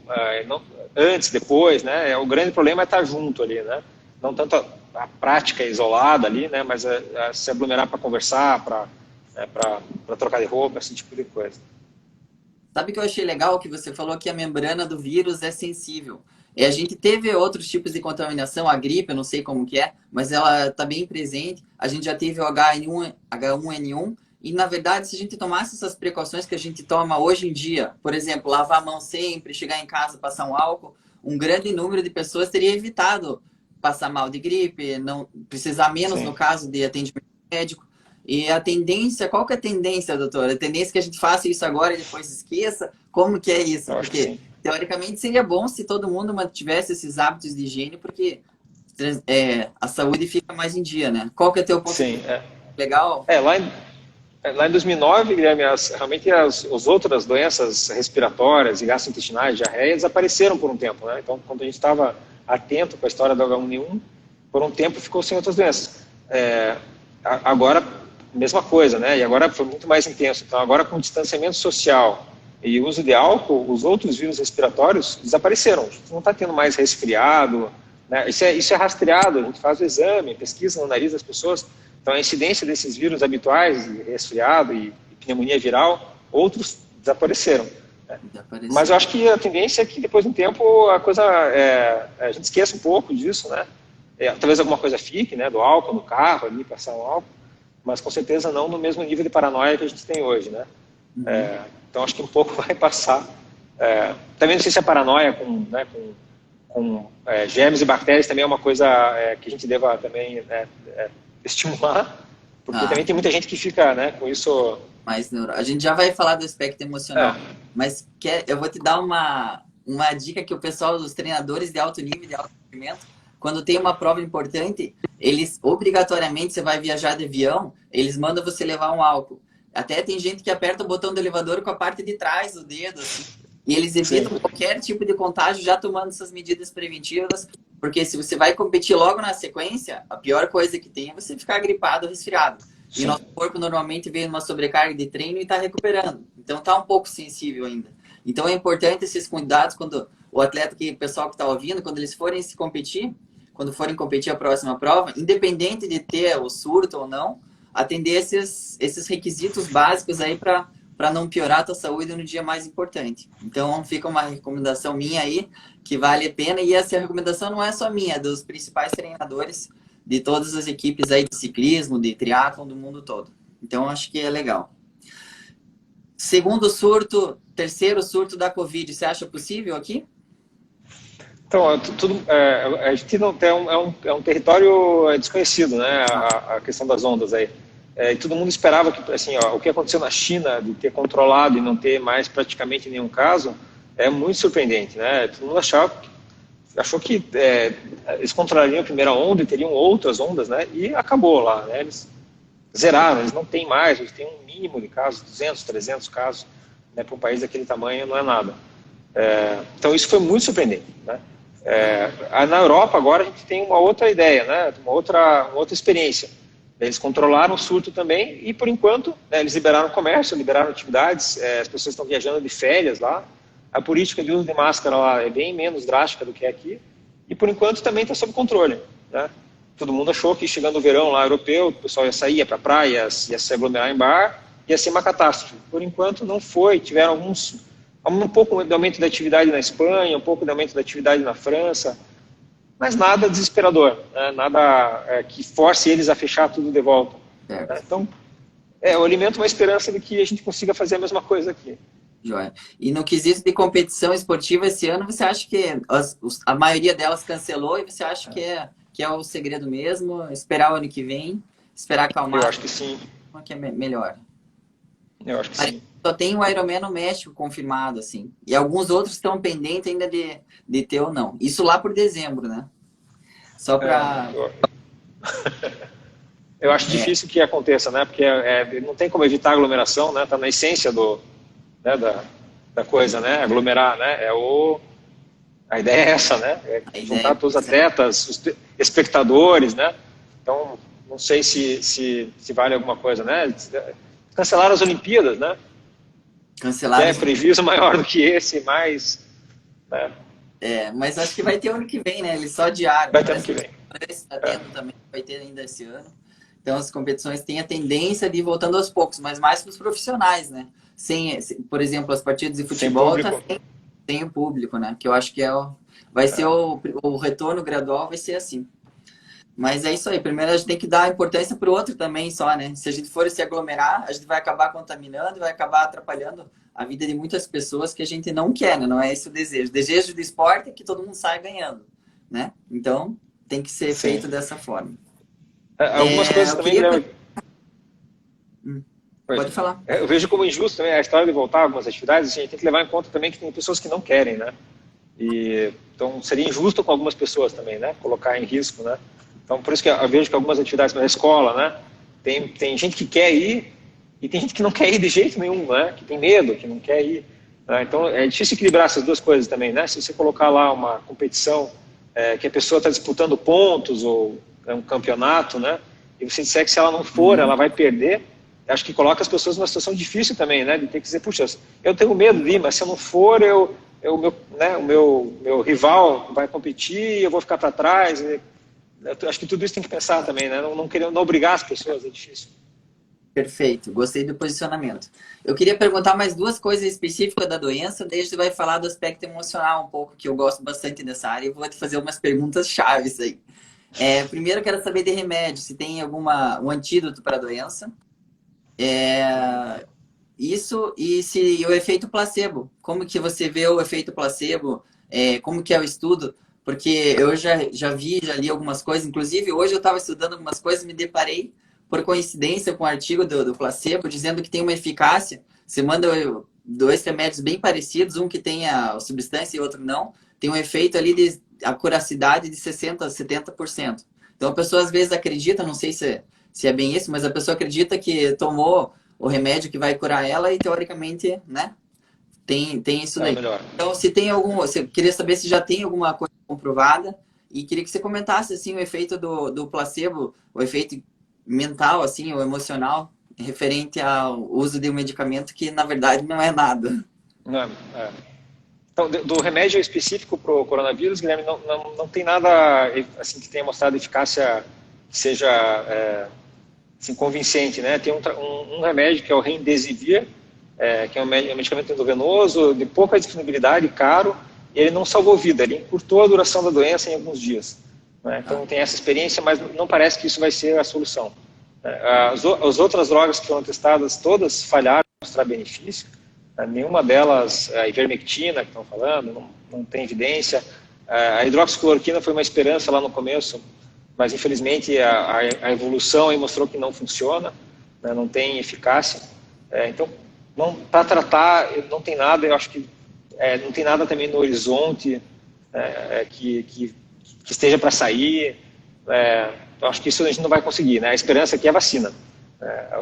antes, depois, né? O grande problema é estar junto ali, né? Não tanto a prática isolada ali, né? Mas se aglomerar para conversar, para trocar de roupa, esse tipo de coisa. Sabe o que eu achei legal? Que você falou que a membrana do vírus é sensível. E a gente teve outros tipos de contaminação, a gripe, eu não sei como que é, mas ela está bem presente. A gente já teve o H1N1, e na verdade, se a gente tomasse essas precauções que a gente toma hoje em dia, por exemplo, lavar a mão sempre, chegar em casa, passar um álcool, um grande número de pessoas teria evitado passar mal de gripe, não precisar menos Sim. no caso de atendimento médico. E a tendência, qual que é a tendência, doutora? A tendência é que a gente faça isso agora e depois esqueça? Como que é isso? Eu acho que Porque, sim. teoricamente, seria bom se todo mundo mantivesse esses hábitos de higiene, porque a saúde fica mais em dia, né? Qual que é o teu ponto de Sim. vista? Legal? Lá em 2009, Guilherme, realmente as outras doenças respiratórias e gastrointestinais, diarreia, desapareceram por um tempo, né? Então, quando a gente estava atento com a história do H1N1, por um tempo ficou sem outras doenças. Agora, mesma coisa, né? E agora foi muito mais intenso. Então, agora com distanciamento social e uso de álcool, os outros vírus respiratórios desapareceram. A gente não está tendo mais resfriado, né? Isso é rastreado, a gente faz o exame, pesquisa no nariz das pessoas. Então, a incidência desses vírus habituais, de resfriado e pneumonia viral, outros desapareceram. Né? Mas eu acho que a tendência é que depois de um tempo a coisa, a gente esqueça um pouco disso, né? Talvez alguma coisa fique, né? Do álcool no carro, ali, passar um álcool, mas com certeza não no mesmo nível de paranoia que a gente tem hoje, né? Uhum. Então, acho que um pouco vai passar. Também não sei se a paranoia com germes e bactérias também é uma coisa que a gente deva também estimular, porque também tem muita gente que fica, né, com isso. Mas a gente já vai falar do aspecto emocional, mas eu vou te dar uma dica que o pessoal dos treinadores de alto nível, de alto rendimento, quando tem uma prova importante, eles obrigatoriamente, você vai viajar de avião, eles mandam você levar um álcool. Até tem gente que aperta o botão do elevador com a parte de trás do dedo, assim, e eles evitam Sim. qualquer tipo de contágio já tomando essas medidas preventivas, porque se você vai competir logo na sequência, a pior coisa que tem é você ficar gripado ou resfriado. E o Sim. nosso corpo normalmente vem numa sobrecarga de treino e está recuperando. Então está um pouco sensível ainda. Então é importante esses cuidados quando o atleta, o pessoal que está ouvindo, quando eles forem se competir, quando forem competir a próxima prova, independente de ter o surto ou não, atender esses requisitos básicos aí para não piorar a tua saúde no dia mais importante. Então fica uma recomendação minha aí, que vale a pena, e essa recomendação não é só minha, é dos principais treinadores de todas as equipes aí de ciclismo, de triatlon do mundo todo. Então acho que é legal. Segundo surto, terceiro surto da Covid, você acha possível aqui? Então, a gente não tem um território desconhecido, né? A questão das ondas aí. E todo mundo esperava que, assim, o que aconteceu na China, de ter controlado e não ter mais praticamente nenhum caso, é muito surpreendente, né? Todo mundo achou que eles controlariam a primeira onda e teriam outras ondas, né? E acabou lá, né? Eles zeraram, eles não têm mais, eles têm um mínimo de casos, 200, 300 casos, né? Para um país daquele tamanho não é nada. Então isso foi muito surpreendente, né? Na Europa agora a gente tem uma outra ideia, né? Uma outra experiência. Eles controlaram o surto também e, por enquanto, né, eles liberaram o comércio, liberaram atividades, as pessoas estão viajando de férias lá. A política de uso de máscara lá é bem menos drástica do que aqui e, por enquanto, também está sob controle, né? Todo mundo achou que, chegando o verão lá europeu, o pessoal ia sair para a praia, ia se aglomerar em bar, ia ser uma catástrofe. Por enquanto, não foi. Tiveram um pouco de aumento da atividade na Espanha, um pouco de aumento da atividade na França, mas nada desesperador, né? Nada que force eles a fechar tudo de volta. Certo. Então, eu alimento uma esperança de que a gente consiga fazer a mesma coisa aqui. Joia. E no quesito de competição esportiva esse ano, você acha que a maioria delas cancelou e você acha que é o segredo mesmo? Esperar o ano que vem, esperar acalmar? Eu acho que sim. Que é melhor. Eu acho que sim. Só tem o Ironman no México confirmado, assim. E alguns outros estão pendentes ainda de ter ou não. Isso lá por dezembro, né? Só para... Eu acho difícil que aconteça, né? Porque não tem como evitar aglomeração, né? Tá na essência né, da coisa, né? Aglomerar, né? A ideia é essa, né? Juntar todos os atletas, os espectadores, né? Então, não sei se vale alguma coisa, né? Cancelaram as Olimpíadas, né? Cancelaram. Prejuízo maior do que esse, mas... Né? Mas acho que vai ter ano que vem, né? Eles só adiaram. Vai ter ano que vem. está tendo também, vai ter ainda esse ano. Então, as competições têm a tendência de ir voltando aos poucos, mas mais para os profissionais, né? Por exemplo, as partidas de futebol tá sem o público, né? Que eu acho que vai ser o retorno gradual, vai ser assim. Mas é isso aí. Primeiro a gente tem que dar importância para o outro também só, né? Se a gente for se aglomerar, a gente vai acabar contaminando, vai acabar atrapalhando a vida de muitas pessoas que a gente não quer, né? Não é esse o desejo. O desejo do esporte é que todo mundo saia ganhando, né? Então, tem que ser feito dessa forma. Algumas coisas também... Pode falar. Eu vejo como injusto também a história de voltar a algumas atividades. A gente tem que levar em conta também que tem pessoas que não querem, né? Então, seria injusto com algumas pessoas também, né? Colocar em risco, né? Então, por isso que eu vejo que algumas atividades na escola, né? Tem gente que quer ir e tem gente que não quer ir de jeito nenhum, né? Que tem medo, que não quer ir. Né? Então, é difícil equilibrar essas duas coisas também, né? Se você colocar lá uma competição que a pessoa está disputando pontos ou é um campeonato, né? E você disser que se ela não for, ela vai perder, acho que coloca as pessoas numa situação difícil também, né? De ter que dizer, puxa, eu tenho medo de ir, mas se eu não for, o meu rival vai competir e eu vou ficar para trás. Eu acho que tudo isso tem que pensar também, né? Não obrigar as pessoas, é difícil. Perfeito, gostei do posicionamento. Eu queria perguntar mais duas coisas específicas da doença, daí a gente vai falar do aspecto emocional um pouco, que eu gosto bastante dessa área, e vou te fazer umas perguntas chaves aí. Primeiro, eu quero saber de remédio, se tem um antídoto para a doença. Isso, e o efeito placebo. Como que você vê o efeito placebo? Como que é o estudo? Porque eu já li algumas coisas, inclusive hoje eu estava estudando algumas coisas e me deparei, por coincidência, com um artigo do placebo, dizendo que tem uma eficácia. Você manda dois remédios bem parecidos, um que tem a substância e outro não, tem um efeito ali de acuracidade de 60% a 70%. Então a pessoa às vezes acredita, não sei se é bem isso, mas a pessoa acredita que tomou o remédio que vai curar ela e teoricamente, né? Tem isso daí. Então, se tem você queria saber se já tem alguma coisa comprovada e queria que você comentasse assim o efeito do placebo, o efeito mental assim, ou emocional referente ao uso de um medicamento que na verdade não é nada. Então, do remédio específico para o coronavírus, Guilherme, não tem nada assim que tenha mostrado eficácia que seja assim, convincente, né? Tem um remédio que é o Remdesivir, que é um medicamento endovenoso, de pouca disponibilidade, caro, e ele não salvou vida, ele encurtou a duração da doença em alguns dias. Né? Então tem essa experiência, mas não parece que isso vai ser a solução. As outras drogas que foram testadas, todas falharam em mostrar benefício, nenhuma delas, a ivermectina que estão falando, não tem evidência. A hidroxicloroquina foi uma esperança lá no começo, mas infelizmente a evolução aí mostrou que não funciona, né? Não tem eficácia. Então, para tratar, não tem nada, eu acho que não tem nada também no horizonte que esteja para sair. Eu acho que isso a gente não vai conseguir, né? A esperança aqui é a vacina.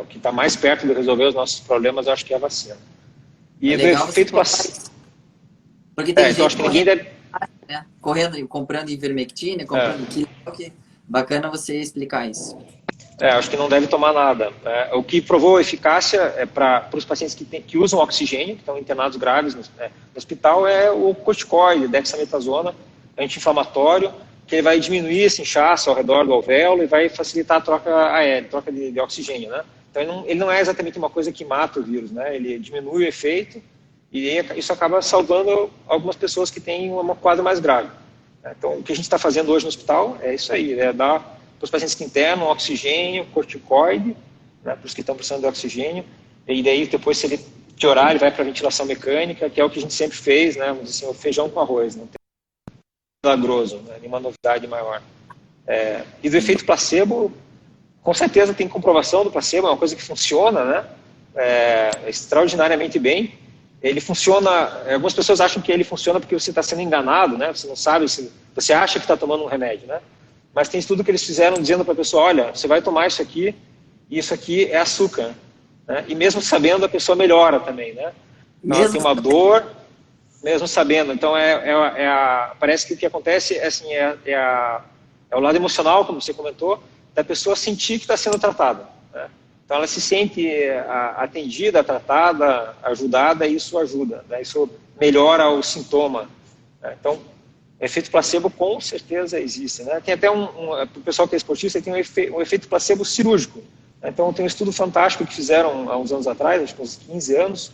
O que está mais perto de resolver os nossos problemas, eu acho que é a vacina. E do efeito placebo. Porque tem gente então acho que ninguém deve... correndo, comprando ivermectina, comprando química. Bacana você explicar isso. Acho que não deve tomar nada. O que provou eficácia para os pacientes que usam oxigênio, que estão internados graves no hospital, é o corticoide, dexametasona, anti-inflamatório, que ele vai diminuir esse inchaço ao redor do alvéolo e vai facilitar a troca de oxigênio, né? Então ele não é exatamente uma coisa que mata o vírus, né? Ele diminui o efeito e isso acaba salvando algumas pessoas que têm uma quadro mais grave. Então o que a gente está fazendo hoje no hospital é isso aí, dar para os pacientes que internam oxigênio, corticoide, né, para os que estão precisando de oxigênio, e daí depois se ele piorar, ele vai para a ventilação mecânica, que é o que a gente sempre fez, né, vamos dizer assim, o feijão com arroz, não tem milagroso, né, nenhuma novidade maior. E do efeito placebo, com certeza tem comprovação do placebo, é uma coisa que funciona, né, extraordinariamente bem. Ele funciona, algumas pessoas acham que ele funciona porque você está sendo enganado, né, você não sabe, você acha que está tomando um remédio, né, mas tem estudo que eles fizeram dizendo para a pessoa, olha, você vai tomar isso aqui, e isso aqui é açúcar, né, e mesmo sabendo a pessoa melhora também, né, então ela tem uma dor, mesmo sabendo, então parece que o que acontece assim, é o lado emocional, como você comentou, da pessoa sentir que está sendo tratada, né? Então ela se sente atendida, tratada, ajudada, e isso ajuda, né? Isso melhora o sintoma, né? Então efeito placebo com certeza existe, né? Tem até o pessoal que é esportista tem um efeito placebo cirúrgico. Então tem um estudo fantástico que fizeram há uns anos atrás, acho que uns 15 anos,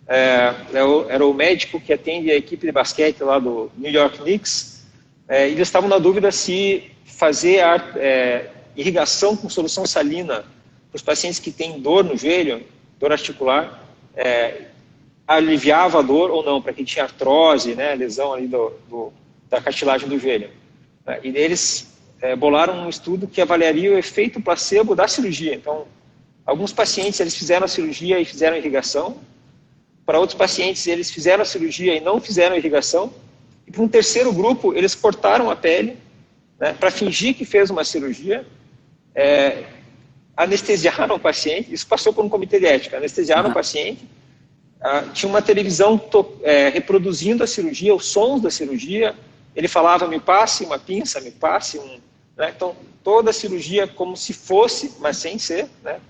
era o médico que atende a equipe de basquete lá do New York Knicks, e eles estavam na dúvida se fazer irrigação com solução salina para os pacientes que têm dor no joelho, dor articular, aliviava a dor ou não, para quem tinha artrose, né, lesão ali da cartilagem do joelho. E eles bolaram um estudo que avaliaria o efeito placebo da cirurgia. Então, alguns pacientes eles fizeram a cirurgia e fizeram a irrigação, para outros pacientes eles fizeram a cirurgia e não fizeram a irrigação, e para um terceiro grupo eles cortaram a pele, né, para fingir que fez uma cirurgia, anestesiaram o paciente, isso passou por um comitê de ética, anestesiaram o paciente, tinha uma televisão reproduzindo a cirurgia, os sons da cirurgia, ele falava, me passe uma pinça, me passe né? Então, toda a cirurgia como se fosse, mas sem ser, né?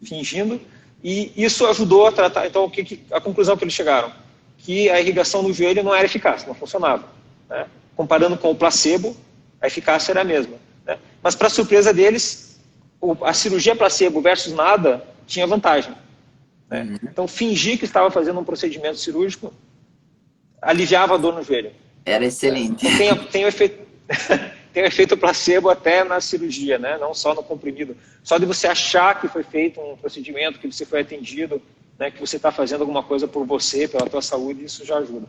Fingindo, e isso ajudou a tratar. Então, a conclusão que eles chegaram? Que a irrigação no joelho não era eficaz, não funcionava, né? Comparando com o placebo, a eficácia era a mesma, né? Mas, para surpresa deles, a cirurgia placebo versus nada tinha vantagem, né? Então, fingir que estava fazendo um procedimento cirúrgico aliviava a dor no joelho. Era excelente. Tem o efeito... tem o efeito placebo até na cirurgia, né? Não só no comprimido. Só de você achar que foi feito um procedimento, que você foi atendido, né? Que você está fazendo alguma coisa por você, pela tua saúde, isso já ajuda.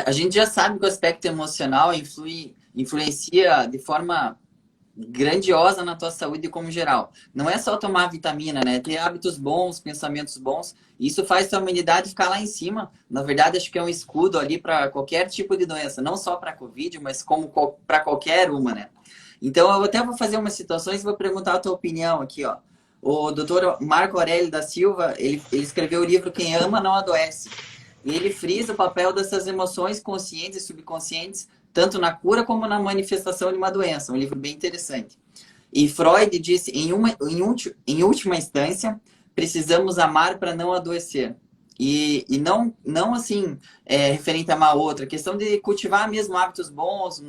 A gente já sabe que o aspecto emocional influencia de forma grandiosa na tua saúde como geral. Não é só tomar vitamina, né? Ter hábitos bons, pensamentos bons. Isso faz tua imunidade ficar lá em cima. Na verdade, acho que é um escudo ali para qualquer tipo de doença. Não só para a Covid, mas como para qualquer uma, né? Então, eu até vou fazer umas situações e vou perguntar a tua opinião aqui, ó. O doutor Marco Aurélio da Silva, ele escreveu o livro Quem Ama Não Adoece. E ele frisa o papel dessas emoções conscientes e subconscientes tanto na cura como na manifestação de uma doença. Um livro bem interessante. E Freud disse, em última instância, precisamos amar para não adoecer. E não assim, referente a uma outra. Questão de cultivar mesmo hábitos bons,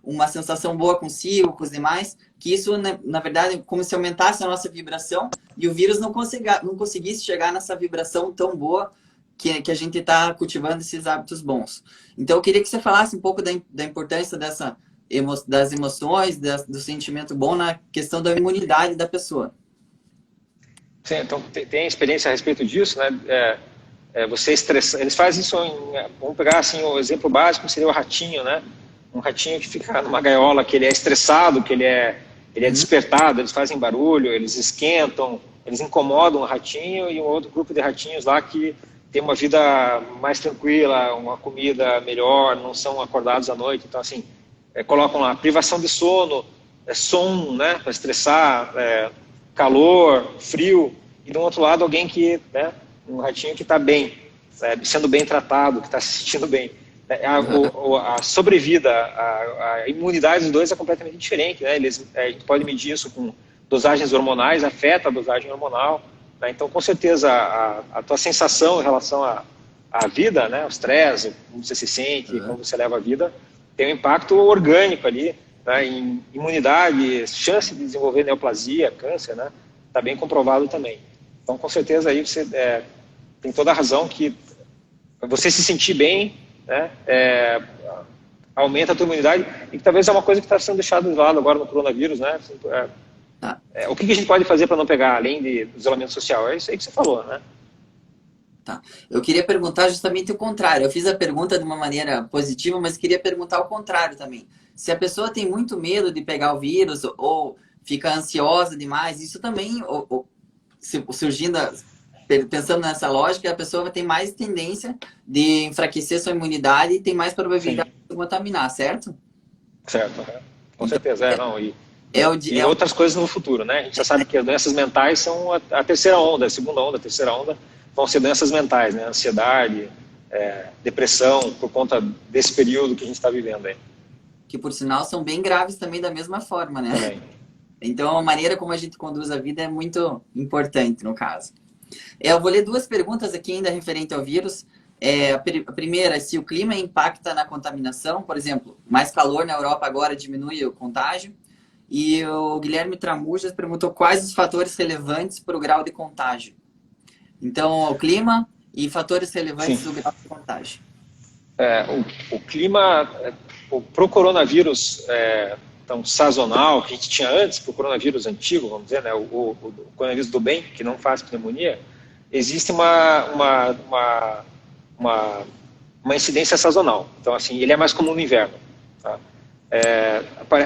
uma sensação boa consigo, com os demais, que isso, na verdade, como se aumentasse a nossa vibração e o vírus não conseguisse chegar nessa vibração tão boa que a gente está cultivando esses hábitos bons. Então, eu queria que você falasse um pouco da importância das emoções, do sentimento bom na questão da imunidade da pessoa. Sim, então, tem experiência a respeito disso, né? Você estressa. Eles fazem isso vamos pegar assim, o exemplo básico seria o ratinho, né? Um ratinho que fica numa gaiola, que ele é estressado, que ele é despertado, eles fazem barulho, eles esquentam, eles incomodam o ratinho, e um outro grupo de ratinhos lá que tem uma vida mais tranquila, uma comida melhor, não são acordados à noite. Então, assim, colocam lá privação de sono, som, né, para estressar, calor, frio, e do outro lado alguém que, né, um ratinho que está bem, sendo bem tratado, que está se sentindo bem. A sobrevida, a imunidade dos dois é completamente diferente, né? A gente pode medir isso com dosagens hormonais, afeta a dosagem hormonal, né? Então, com certeza, a tua sensação em relação à vida, né, o estresse, como você se sente, como você leva a vida, tem um impacto orgânico ali, né, em imunidade, chance de desenvolver neoplasia, câncer, né? Está bem comprovado também. Então, com certeza, aí você tem toda a razão que você se sentir bem, né, aumenta a tua imunidade, e que talvez é uma coisa que está sendo deixada de lado agora no coronavírus, né? O que a gente pode fazer para não pegar, além do isolamento social? É isso aí que você falou, né? Tá. Eu queria perguntar justamente o contrário. Eu fiz a pergunta de uma maneira positiva, mas queria perguntar o contrário também. Se a pessoa tem muito medo de pegar o vírus ou fica ansiosa demais, isso também, surgindo, pensando nessa lógica, a pessoa vai ter mais tendência de enfraquecer sua imunidade e tem mais probabilidade de contaminar, certo? Certo, com certeza. E outras coisas no futuro, né? A gente já sabe que as doenças mentais são a terceira onda, a segunda onda, a terceira onda vão ser doenças mentais, né? Ansiedade, depressão, por conta desse período que a gente está vivendo aí. Que, por sinal, são bem graves também da mesma forma, né? Também. Então, a maneira como a gente conduz a vida é muito importante, no caso. Eu vou ler duas perguntas aqui ainda referente ao vírus. A primeira é se o clima impacta na contaminação, por exemplo, mais calor na Europa agora diminui o contágio. E o Guilherme Tramujas perguntou quais os fatores relevantes para o grau de contágio. Então, o clima e fatores relevantes do grau de contágio. O clima, para o coronavírus tão sazonal que a gente tinha antes, para o coronavírus antigo, vamos dizer, né, o coronavírus do bem, que não faz pneumonia, existe uma incidência sazonal. Então, assim, ele é mais comum no inverno. Tá?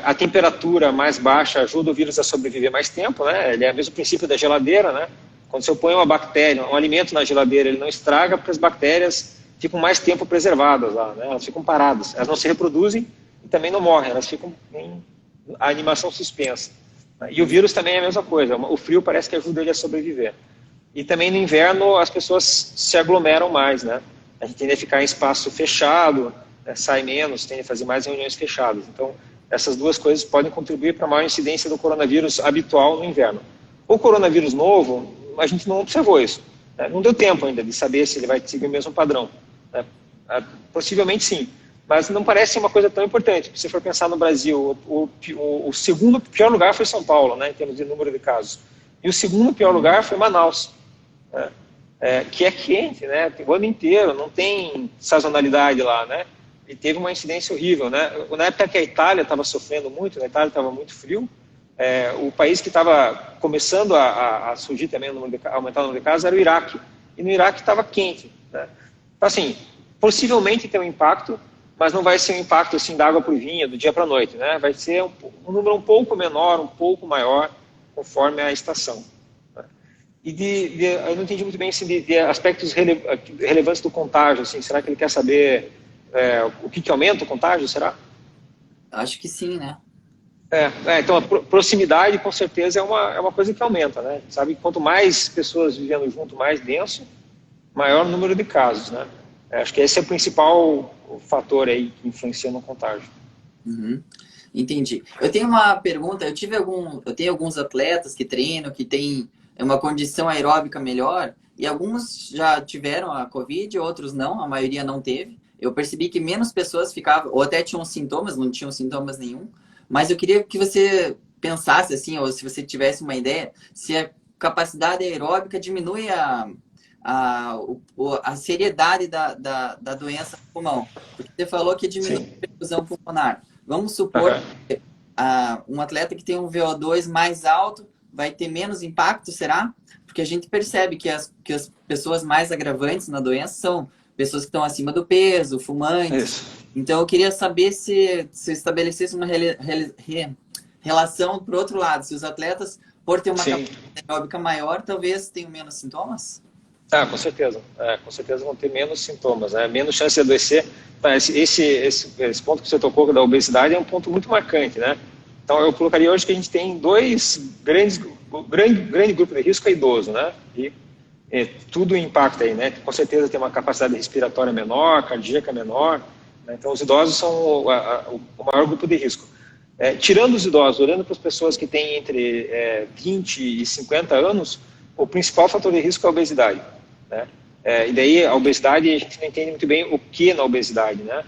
A temperatura mais baixa ajuda o vírus a sobreviver mais tempo, né? Ele é o mesmo princípio da geladeira, né? Quando você põe uma bactéria, um alimento na geladeira, ele não estraga porque as bactérias ficam mais tempo preservadas lá, né? Elas ficam paradas, elas não se reproduzem e também não morrem, elas ficam em animação suspensa. E o vírus também é a mesma coisa, o frio parece que ajuda ele a sobreviver. E também no inverno as pessoas se aglomeram mais, né? A gente tende a ficar em espaço fechado, né? Sai menos, tende a fazer mais reuniões fechadas. Então, essas duas coisas podem contribuir para a maior incidência do coronavírus habitual no inverno. O coronavírus novo, a gente não observou isso. Né? Não deu tempo ainda de saber se ele vai seguir o mesmo padrão. Né? Possivelmente sim, mas não parece uma coisa tão importante. Se você for pensar no Brasil, o segundo pior lugar foi São Paulo, né, em termos de número de casos. E o segundo pior lugar foi Manaus, né, que é quente, né, o ano inteiro, não tem sazonalidade lá, né, e teve uma incidência horrível, né. Na época que a Itália estava sofrendo muito, a Itália estava muito frio, o país que estava começando a surgir também, aumentar o número de casos, era o Iraque, e no Iraque estava quente, né. Então, assim, possivelmente tem um impacto, mas não vai ser um impacto assim da água para o vinho, do dia para a noite, né? Vai ser um número um pouco menor, um pouco maior, conforme a estação. Né? E eu não entendi muito bem assim, de aspectos relevantes do contágio, assim, será que ele quer saber o que aumenta o contágio, será? Acho que sim, né? Então a proximidade com certeza é uma coisa que aumenta, né? Sabe que quanto mais pessoas vivendo junto, mais denso, maior número de casos, né? Acho que esse é o principal fator aí que influencia no contágio. Uhum. Entendi. Eu tenho uma pergunta, eu tenho alguns atletas que treinam, que têm uma condição aeróbica melhor, e alguns já tiveram a Covid, outros não, a maioria não teve. Eu percebi que menos pessoas ficavam, ou até tinham sintomas, não tinham sintomas nenhum, mas eu queria que você pensasse assim, ou se você tivesse uma ideia, se a capacidade aeróbica diminui a seriedade da doença do pulmão. Porque você falou que diminui Sim. a perfusão pulmonar. Vamos supor que um atleta que tem um VO2 mais alto vai ter menos impacto, será? Porque a gente percebe que as pessoas mais agravantes na doença são pessoas que estão acima do peso, fumantes. Isso. Então, eu queria saber se estabelecesse uma relação para o outro lado. Se os atletas, por ter uma capacidade aeróbica maior, talvez tenham menos sintomas? Com certeza. Com certeza vão ter menos sintomas, né? Menos chance de adoecer. Esse ponto que você tocou da obesidade é um ponto muito marcante, né? Então, eu colocaria hoje que a gente tem dois grande grupo de risco é idoso, né? E tudo impacta aí, né? Com certeza tem uma capacidade respiratória menor, cardíaca menor, né? Então, os idosos são o maior grupo de risco. Tirando os idosos, olhando para as pessoas que têm entre 20 e 50 anos, o principal fator de risco é a obesidade, né? E daí a obesidade, a gente não entende muito bem o que na obesidade, né?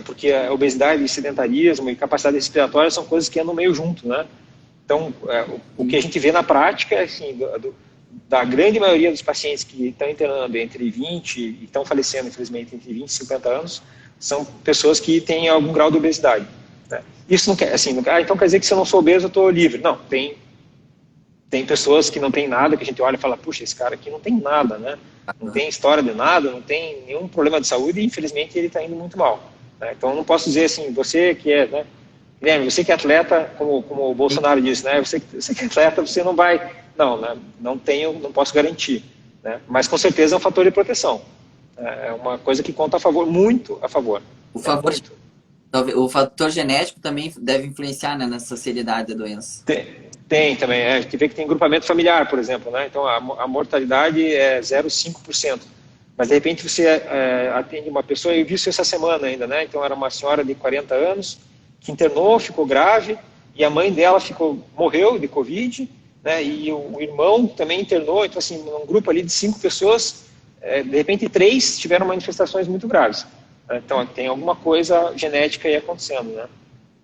Porque a obesidade, sedentarismo e capacidade respiratória são coisas que andam meio junto, né? Então, o que a gente vê na prática é assim, da grande maioria dos pacientes que estão internando entre 20 e estão falecendo, infelizmente, entre 20 e 50 anos, são pessoas que têm algum grau de obesidade, né? Isso não quer, assim, então quer dizer que se eu não sou obeso eu estou livre. Não, tem pessoas que não tem nada, que a gente olha e fala, puxa, esse cara aqui não tem nada, né? Não tem história de nada, não tem nenhum problema de saúde e, infelizmente, ele está indo muito mal, né? Então, eu não posso dizer assim, você que é, né? Guilherme, você que é atleta, como o Bolsonaro disse, né? Você que é atleta, você não vai... Não, né? Não posso garantir, né? Mas, com certeza, é um fator de proteção. É uma coisa que conta a favor, muito a favor. O fator genético também deve influenciar, né, nessa seriedade da doença. Tem também, a gente vê que tem grupamento familiar, por exemplo, né? Então a mortalidade é 0,5%, mas de repente você atende uma pessoa, eu vi isso essa semana ainda, né? Então era uma senhora de 40 anos que internou, ficou grave, e a mãe dela morreu de Covid, né? E o irmão também internou, então assim, um grupo ali de 5 pessoas de repente 3 tiveram manifestações muito graves. Então, tem alguma coisa genética aí acontecendo, né?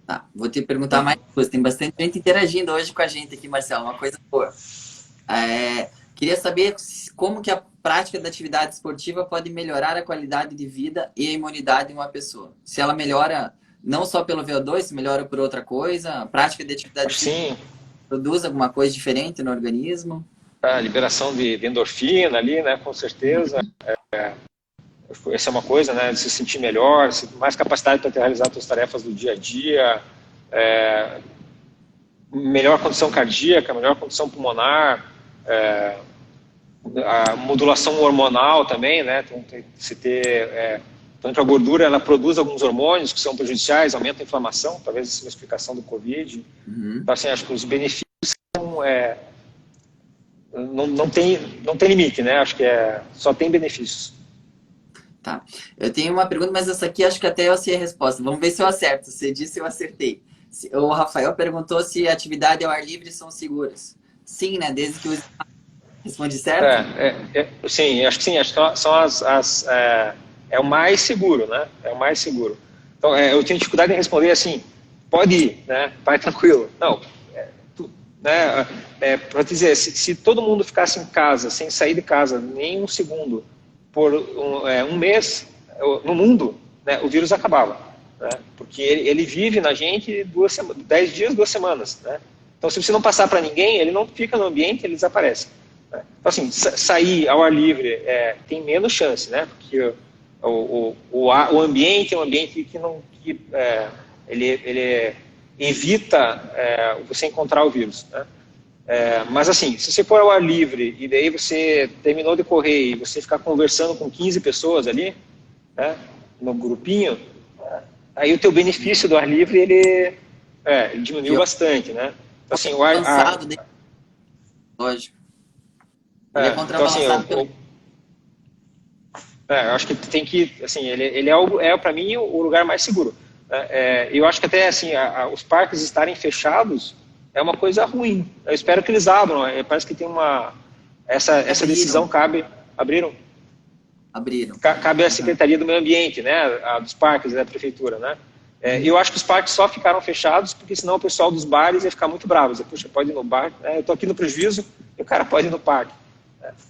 Tá, vou te perguntar mais coisas. Tem bastante gente interagindo hoje com a gente aqui, Marcelo, uma coisa boa. Queria saber como que a prática da atividade esportiva pode melhorar a qualidade de vida e a imunidade de uma pessoa. Se ela melhora não só pelo VO2, se melhora por outra coisa, a prática de atividade física produz alguma coisa diferente no organismo? A liberação de endorfina ali, né, com certeza. Essa é uma coisa, né, de se sentir melhor, mais capacidade para realizar suas tarefas do dia a dia, melhor condição cardíaca, melhor condição pulmonar, a modulação hormonal também, né, tanto a gordura, ela produz alguns hormônios que são prejudiciais, aumenta a inflamação, talvez essa é uma explicação do Covid. Então, assim, acho que os benefícios são, não tem limite, né, acho que só tem benefícios. Tá. Eu tenho uma pergunta, mas essa aqui acho que até eu sei a resposta. Vamos ver se eu acerto. Você disse, eu acertei. O Rafael perguntou se atividade ao ar livre são seguras. Sim, né? Desde que responde certo? Sim, acho que sim. Acho que são é o mais seguro, né? É o mais seguro. Então, eu tenho dificuldade em responder assim, pode ir, né? Vai tranquilo. Não, para dizer, se todo mundo ficasse em casa, sem sair de casa nem um segundo, por um mês, no mundo, né, o vírus acabava. Né, porque ele vive na gente 10 dias, 2 semanas. Né? Então, se você não passar para ninguém, ele não fica no ambiente, ele desaparece. Né? Então, assim, sair ao ar livre tem menos chance, né? Porque o ambiente é um ambiente que ele evita você encontrar o vírus. Né? Mas assim, se você for ao ar livre e daí você terminou de correr e você ficar conversando com 15 pessoas ali, né, no grupinho, aí o teu benefício do ar livre ele diminuiu bastante, né? Então, assim, o ar lógico. Ele é então, assim, eu acho que tem que, assim, ele para mim o lugar mais seguro. Eu acho que até assim, os parques estarem fechados é uma coisa ruim. Eu espero que eles abram. Parece que tem essa decisão cabe... Abriram? Abriram. Cabe à Secretaria do Meio Ambiente, né? Dos parques, da Prefeitura, né? Eu acho que os parques só ficaram fechados porque senão o pessoal dos bares ia ficar muito bravo. Puxa, pode ir no bar? Eu estou aqui no prejuízo e o cara pode ir no parque.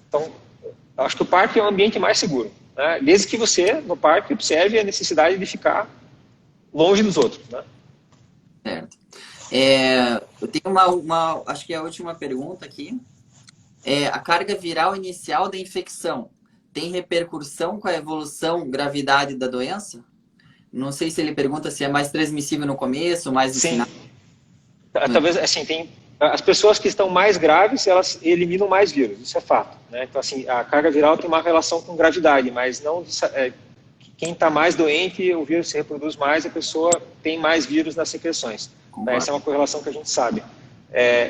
Então, eu acho que o parque é o ambiente mais seguro. Né? Desde que você, no parque, observe a necessidade de ficar longe dos outros. Né? Certo. Eu tenho acho que é a última pergunta aqui. A carga viral inicial da infecção tem repercussão com a evolução, gravidade da doença? Não sei se ele pergunta se é mais transmissível no começo, mais no final. Talvez, assim, as pessoas que estão mais graves, elas eliminam mais vírus, isso é fato. Né? Então, assim, a carga viral tem uma relação com gravidade, mas não... quem está mais doente, o vírus se reproduz mais, a pessoa tem mais vírus nas secreções. Essa é uma correlação que a gente sabe.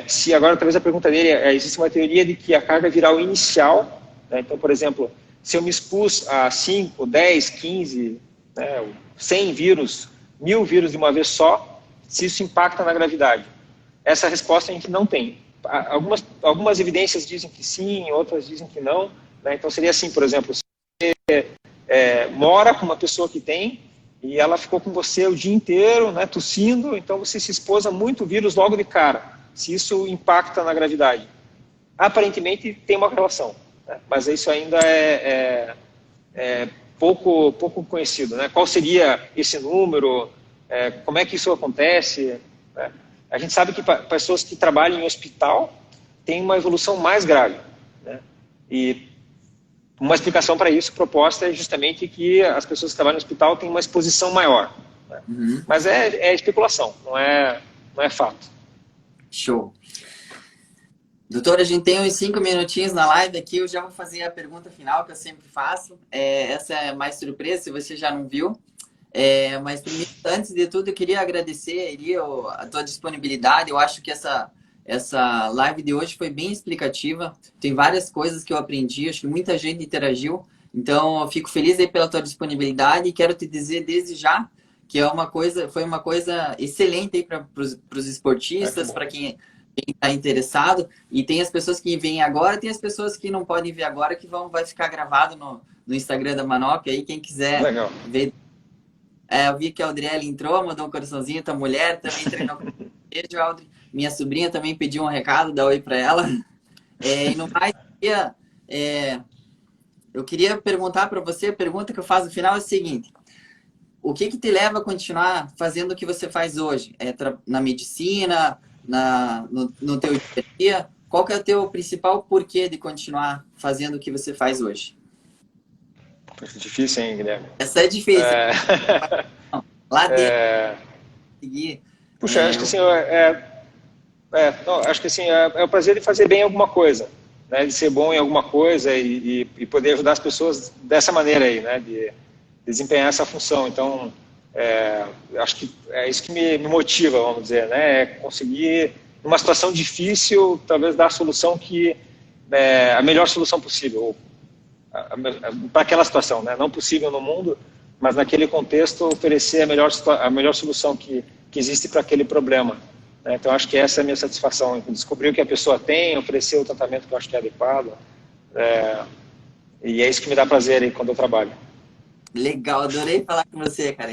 Se agora, talvez a pergunta dele existe uma teoria de que a carga viral inicial, né, então, por exemplo, se eu me expus a 5, 10, 15, 100 vírus, 1000 vírus de uma vez só, se isso impacta na gravidade. Essa resposta a gente não tem. Algumas evidências dizem que sim, outras dizem que não. Né, então, seria assim, por exemplo, se você mora com uma pessoa que tem e ela ficou com você o dia inteiro, né, tossindo, então você se expôs a muito vírus logo de cara, se isso impacta na gravidade. Aparentemente tem uma relação, né, mas isso ainda é pouco conhecido. Né? Qual seria esse número? Como é que isso acontece? Né? A gente sabe que pessoas que trabalham em hospital têm uma evolução mais grave. Né? E uma explicação para isso proposta é justamente que as pessoas que trabalham no hospital têm uma exposição maior. Né? Mas é especulação, não é fato. Show. Doutor, a gente tem uns 5 minutinhos na live aqui, eu já vou fazer a pergunta final que eu sempre faço. Essa é mais surpresa, se você já não viu. Mas primeiro, antes de tudo, eu queria agradecer ali a tua disponibilidade. Eu acho que essa live de hoje foi bem explicativa. Tem várias coisas que eu aprendi, acho que muita gente interagiu. Então, eu fico feliz aí pela tua disponibilidade e quero te dizer desde já que foi uma coisa excelente aí para os esportistas, para quem quem está interessado. E tem as pessoas que vêm agora, tem as pessoas que não podem ver agora, que vai ficar gravado no Instagram da Manop. Aí quem quiser Legal. ver. Eu vi que a Audriele entrou, mandou um coraçãozinho, tua mulher também treinou. Beijo, Audrey. Minha sobrinha também pediu um recado, dá oi para ela. E no mais, eu queria perguntar para você, a pergunta que eu faço no final é a seguinte: o que te leva a continuar fazendo o que você faz hoje? Na medicina, no teu dia a dia? Qual que é o teu principal porquê de continuar fazendo o que você faz hoje? Difícil, hein, Guilherme? Essa é difícil. Lá dentro, seguir. Puxa, acho que assim, não, acho que assim, é o prazer de fazer bem alguma coisa, né? De ser bom em alguma coisa e poder ajudar as pessoas dessa maneira aí, né? De desempenhar essa função. Então, acho que é isso que me motiva, vamos dizer, né? É conseguir, numa situação difícil, talvez dar a solução a melhor solução possível para aquela situação, né? Não possível no mundo, mas naquele contexto oferecer a melhor solução que existe para aquele problema. Né? Então, acho que essa é a minha satisfação, descobrir o que a pessoa tem, oferecer o tratamento que eu acho que é adequado, e é isso que me dá prazer aí quando eu trabalho. Legal, adorei falar com você, cara.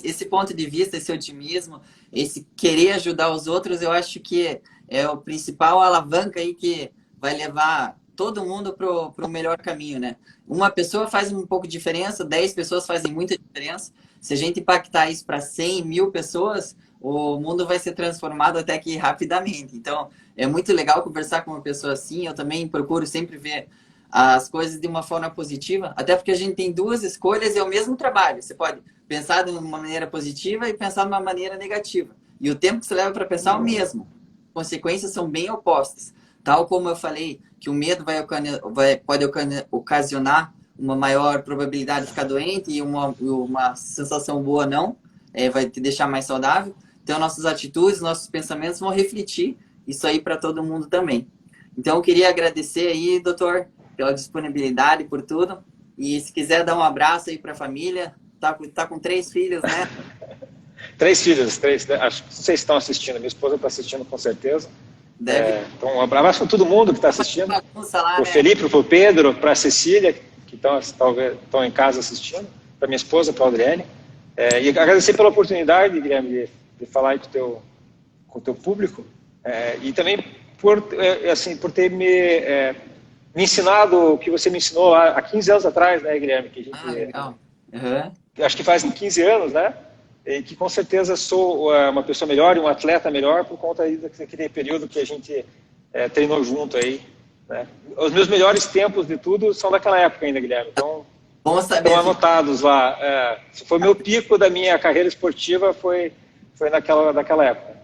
Esse ponto de vista, esse otimismo, esse querer ajudar os outros, eu acho que é o principal alavanca aí que vai levar todo mundo pro melhor caminho, né? Uma pessoa faz um pouco de diferença, 10 pessoas fazem muita diferença. Se a gente impactar isso para 100 mil pessoas, o mundo vai ser transformado até que rapidamente. Então, é muito legal conversar com uma pessoa assim. Eu também procuro sempre ver as coisas de uma forma positiva, até porque a gente tem duas escolhas e é o mesmo trabalho. Você pode pensar de uma maneira positiva e pensar de uma maneira negativa. E o tempo que você leva para pensar é o mesmo. As consequências são bem opostas. Tal como eu falei que o medo pode ocasionar uma maior probabilidade de ficar doente e uma sensação boa não, vai te deixar mais saudável. Então, nossas atitudes, nossos pensamentos vão refletir isso aí para todo mundo também. Então, eu queria agradecer aí, doutor, pela disponibilidade, por tudo. E se quiser dar um abraço aí para a família, tá com 3 filhos, né? 3 filhos, acho que vocês estão assistindo, minha esposa está assistindo com certeza. Deve. Então, um abraço para todo mundo que está assistindo. Lá, Para o né? Felipe, para o Pedro, para a Cecília, que estão em casa assistindo, para minha esposa, para a Audriane. E agradecer pela oportunidade, Guilherme, de falar aí com o teu público. E também por ter me ensinado o que você me ensinou lá há 15 anos atrás, né, Guilherme? Que a gente, legal. Uhum. Acho que faz 15 anos, né? E que com certeza sou uma pessoa melhor e um atleta melhor por conta aí daquele período que a gente treinou junto aí. Né? Os meus melhores tempos de tudo são daquela época ainda, Guilherme. Então, estão anotados lá. Foi meu pico da minha carreira esportiva, foi naquela época.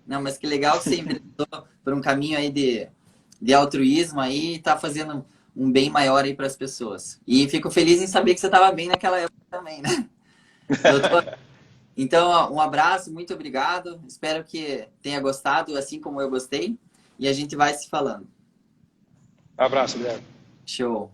Não, mas que legal que você inventou por um caminho aí de altruísmo aí e tá fazendo um bem maior aí para as pessoas. E fico feliz em saber que você estava bem naquela época também, né? Doutor, então, um abraço, muito obrigado. Espero que tenha gostado, assim como eu gostei. E a gente vai se falando. Um abraço, Guilherme. Show.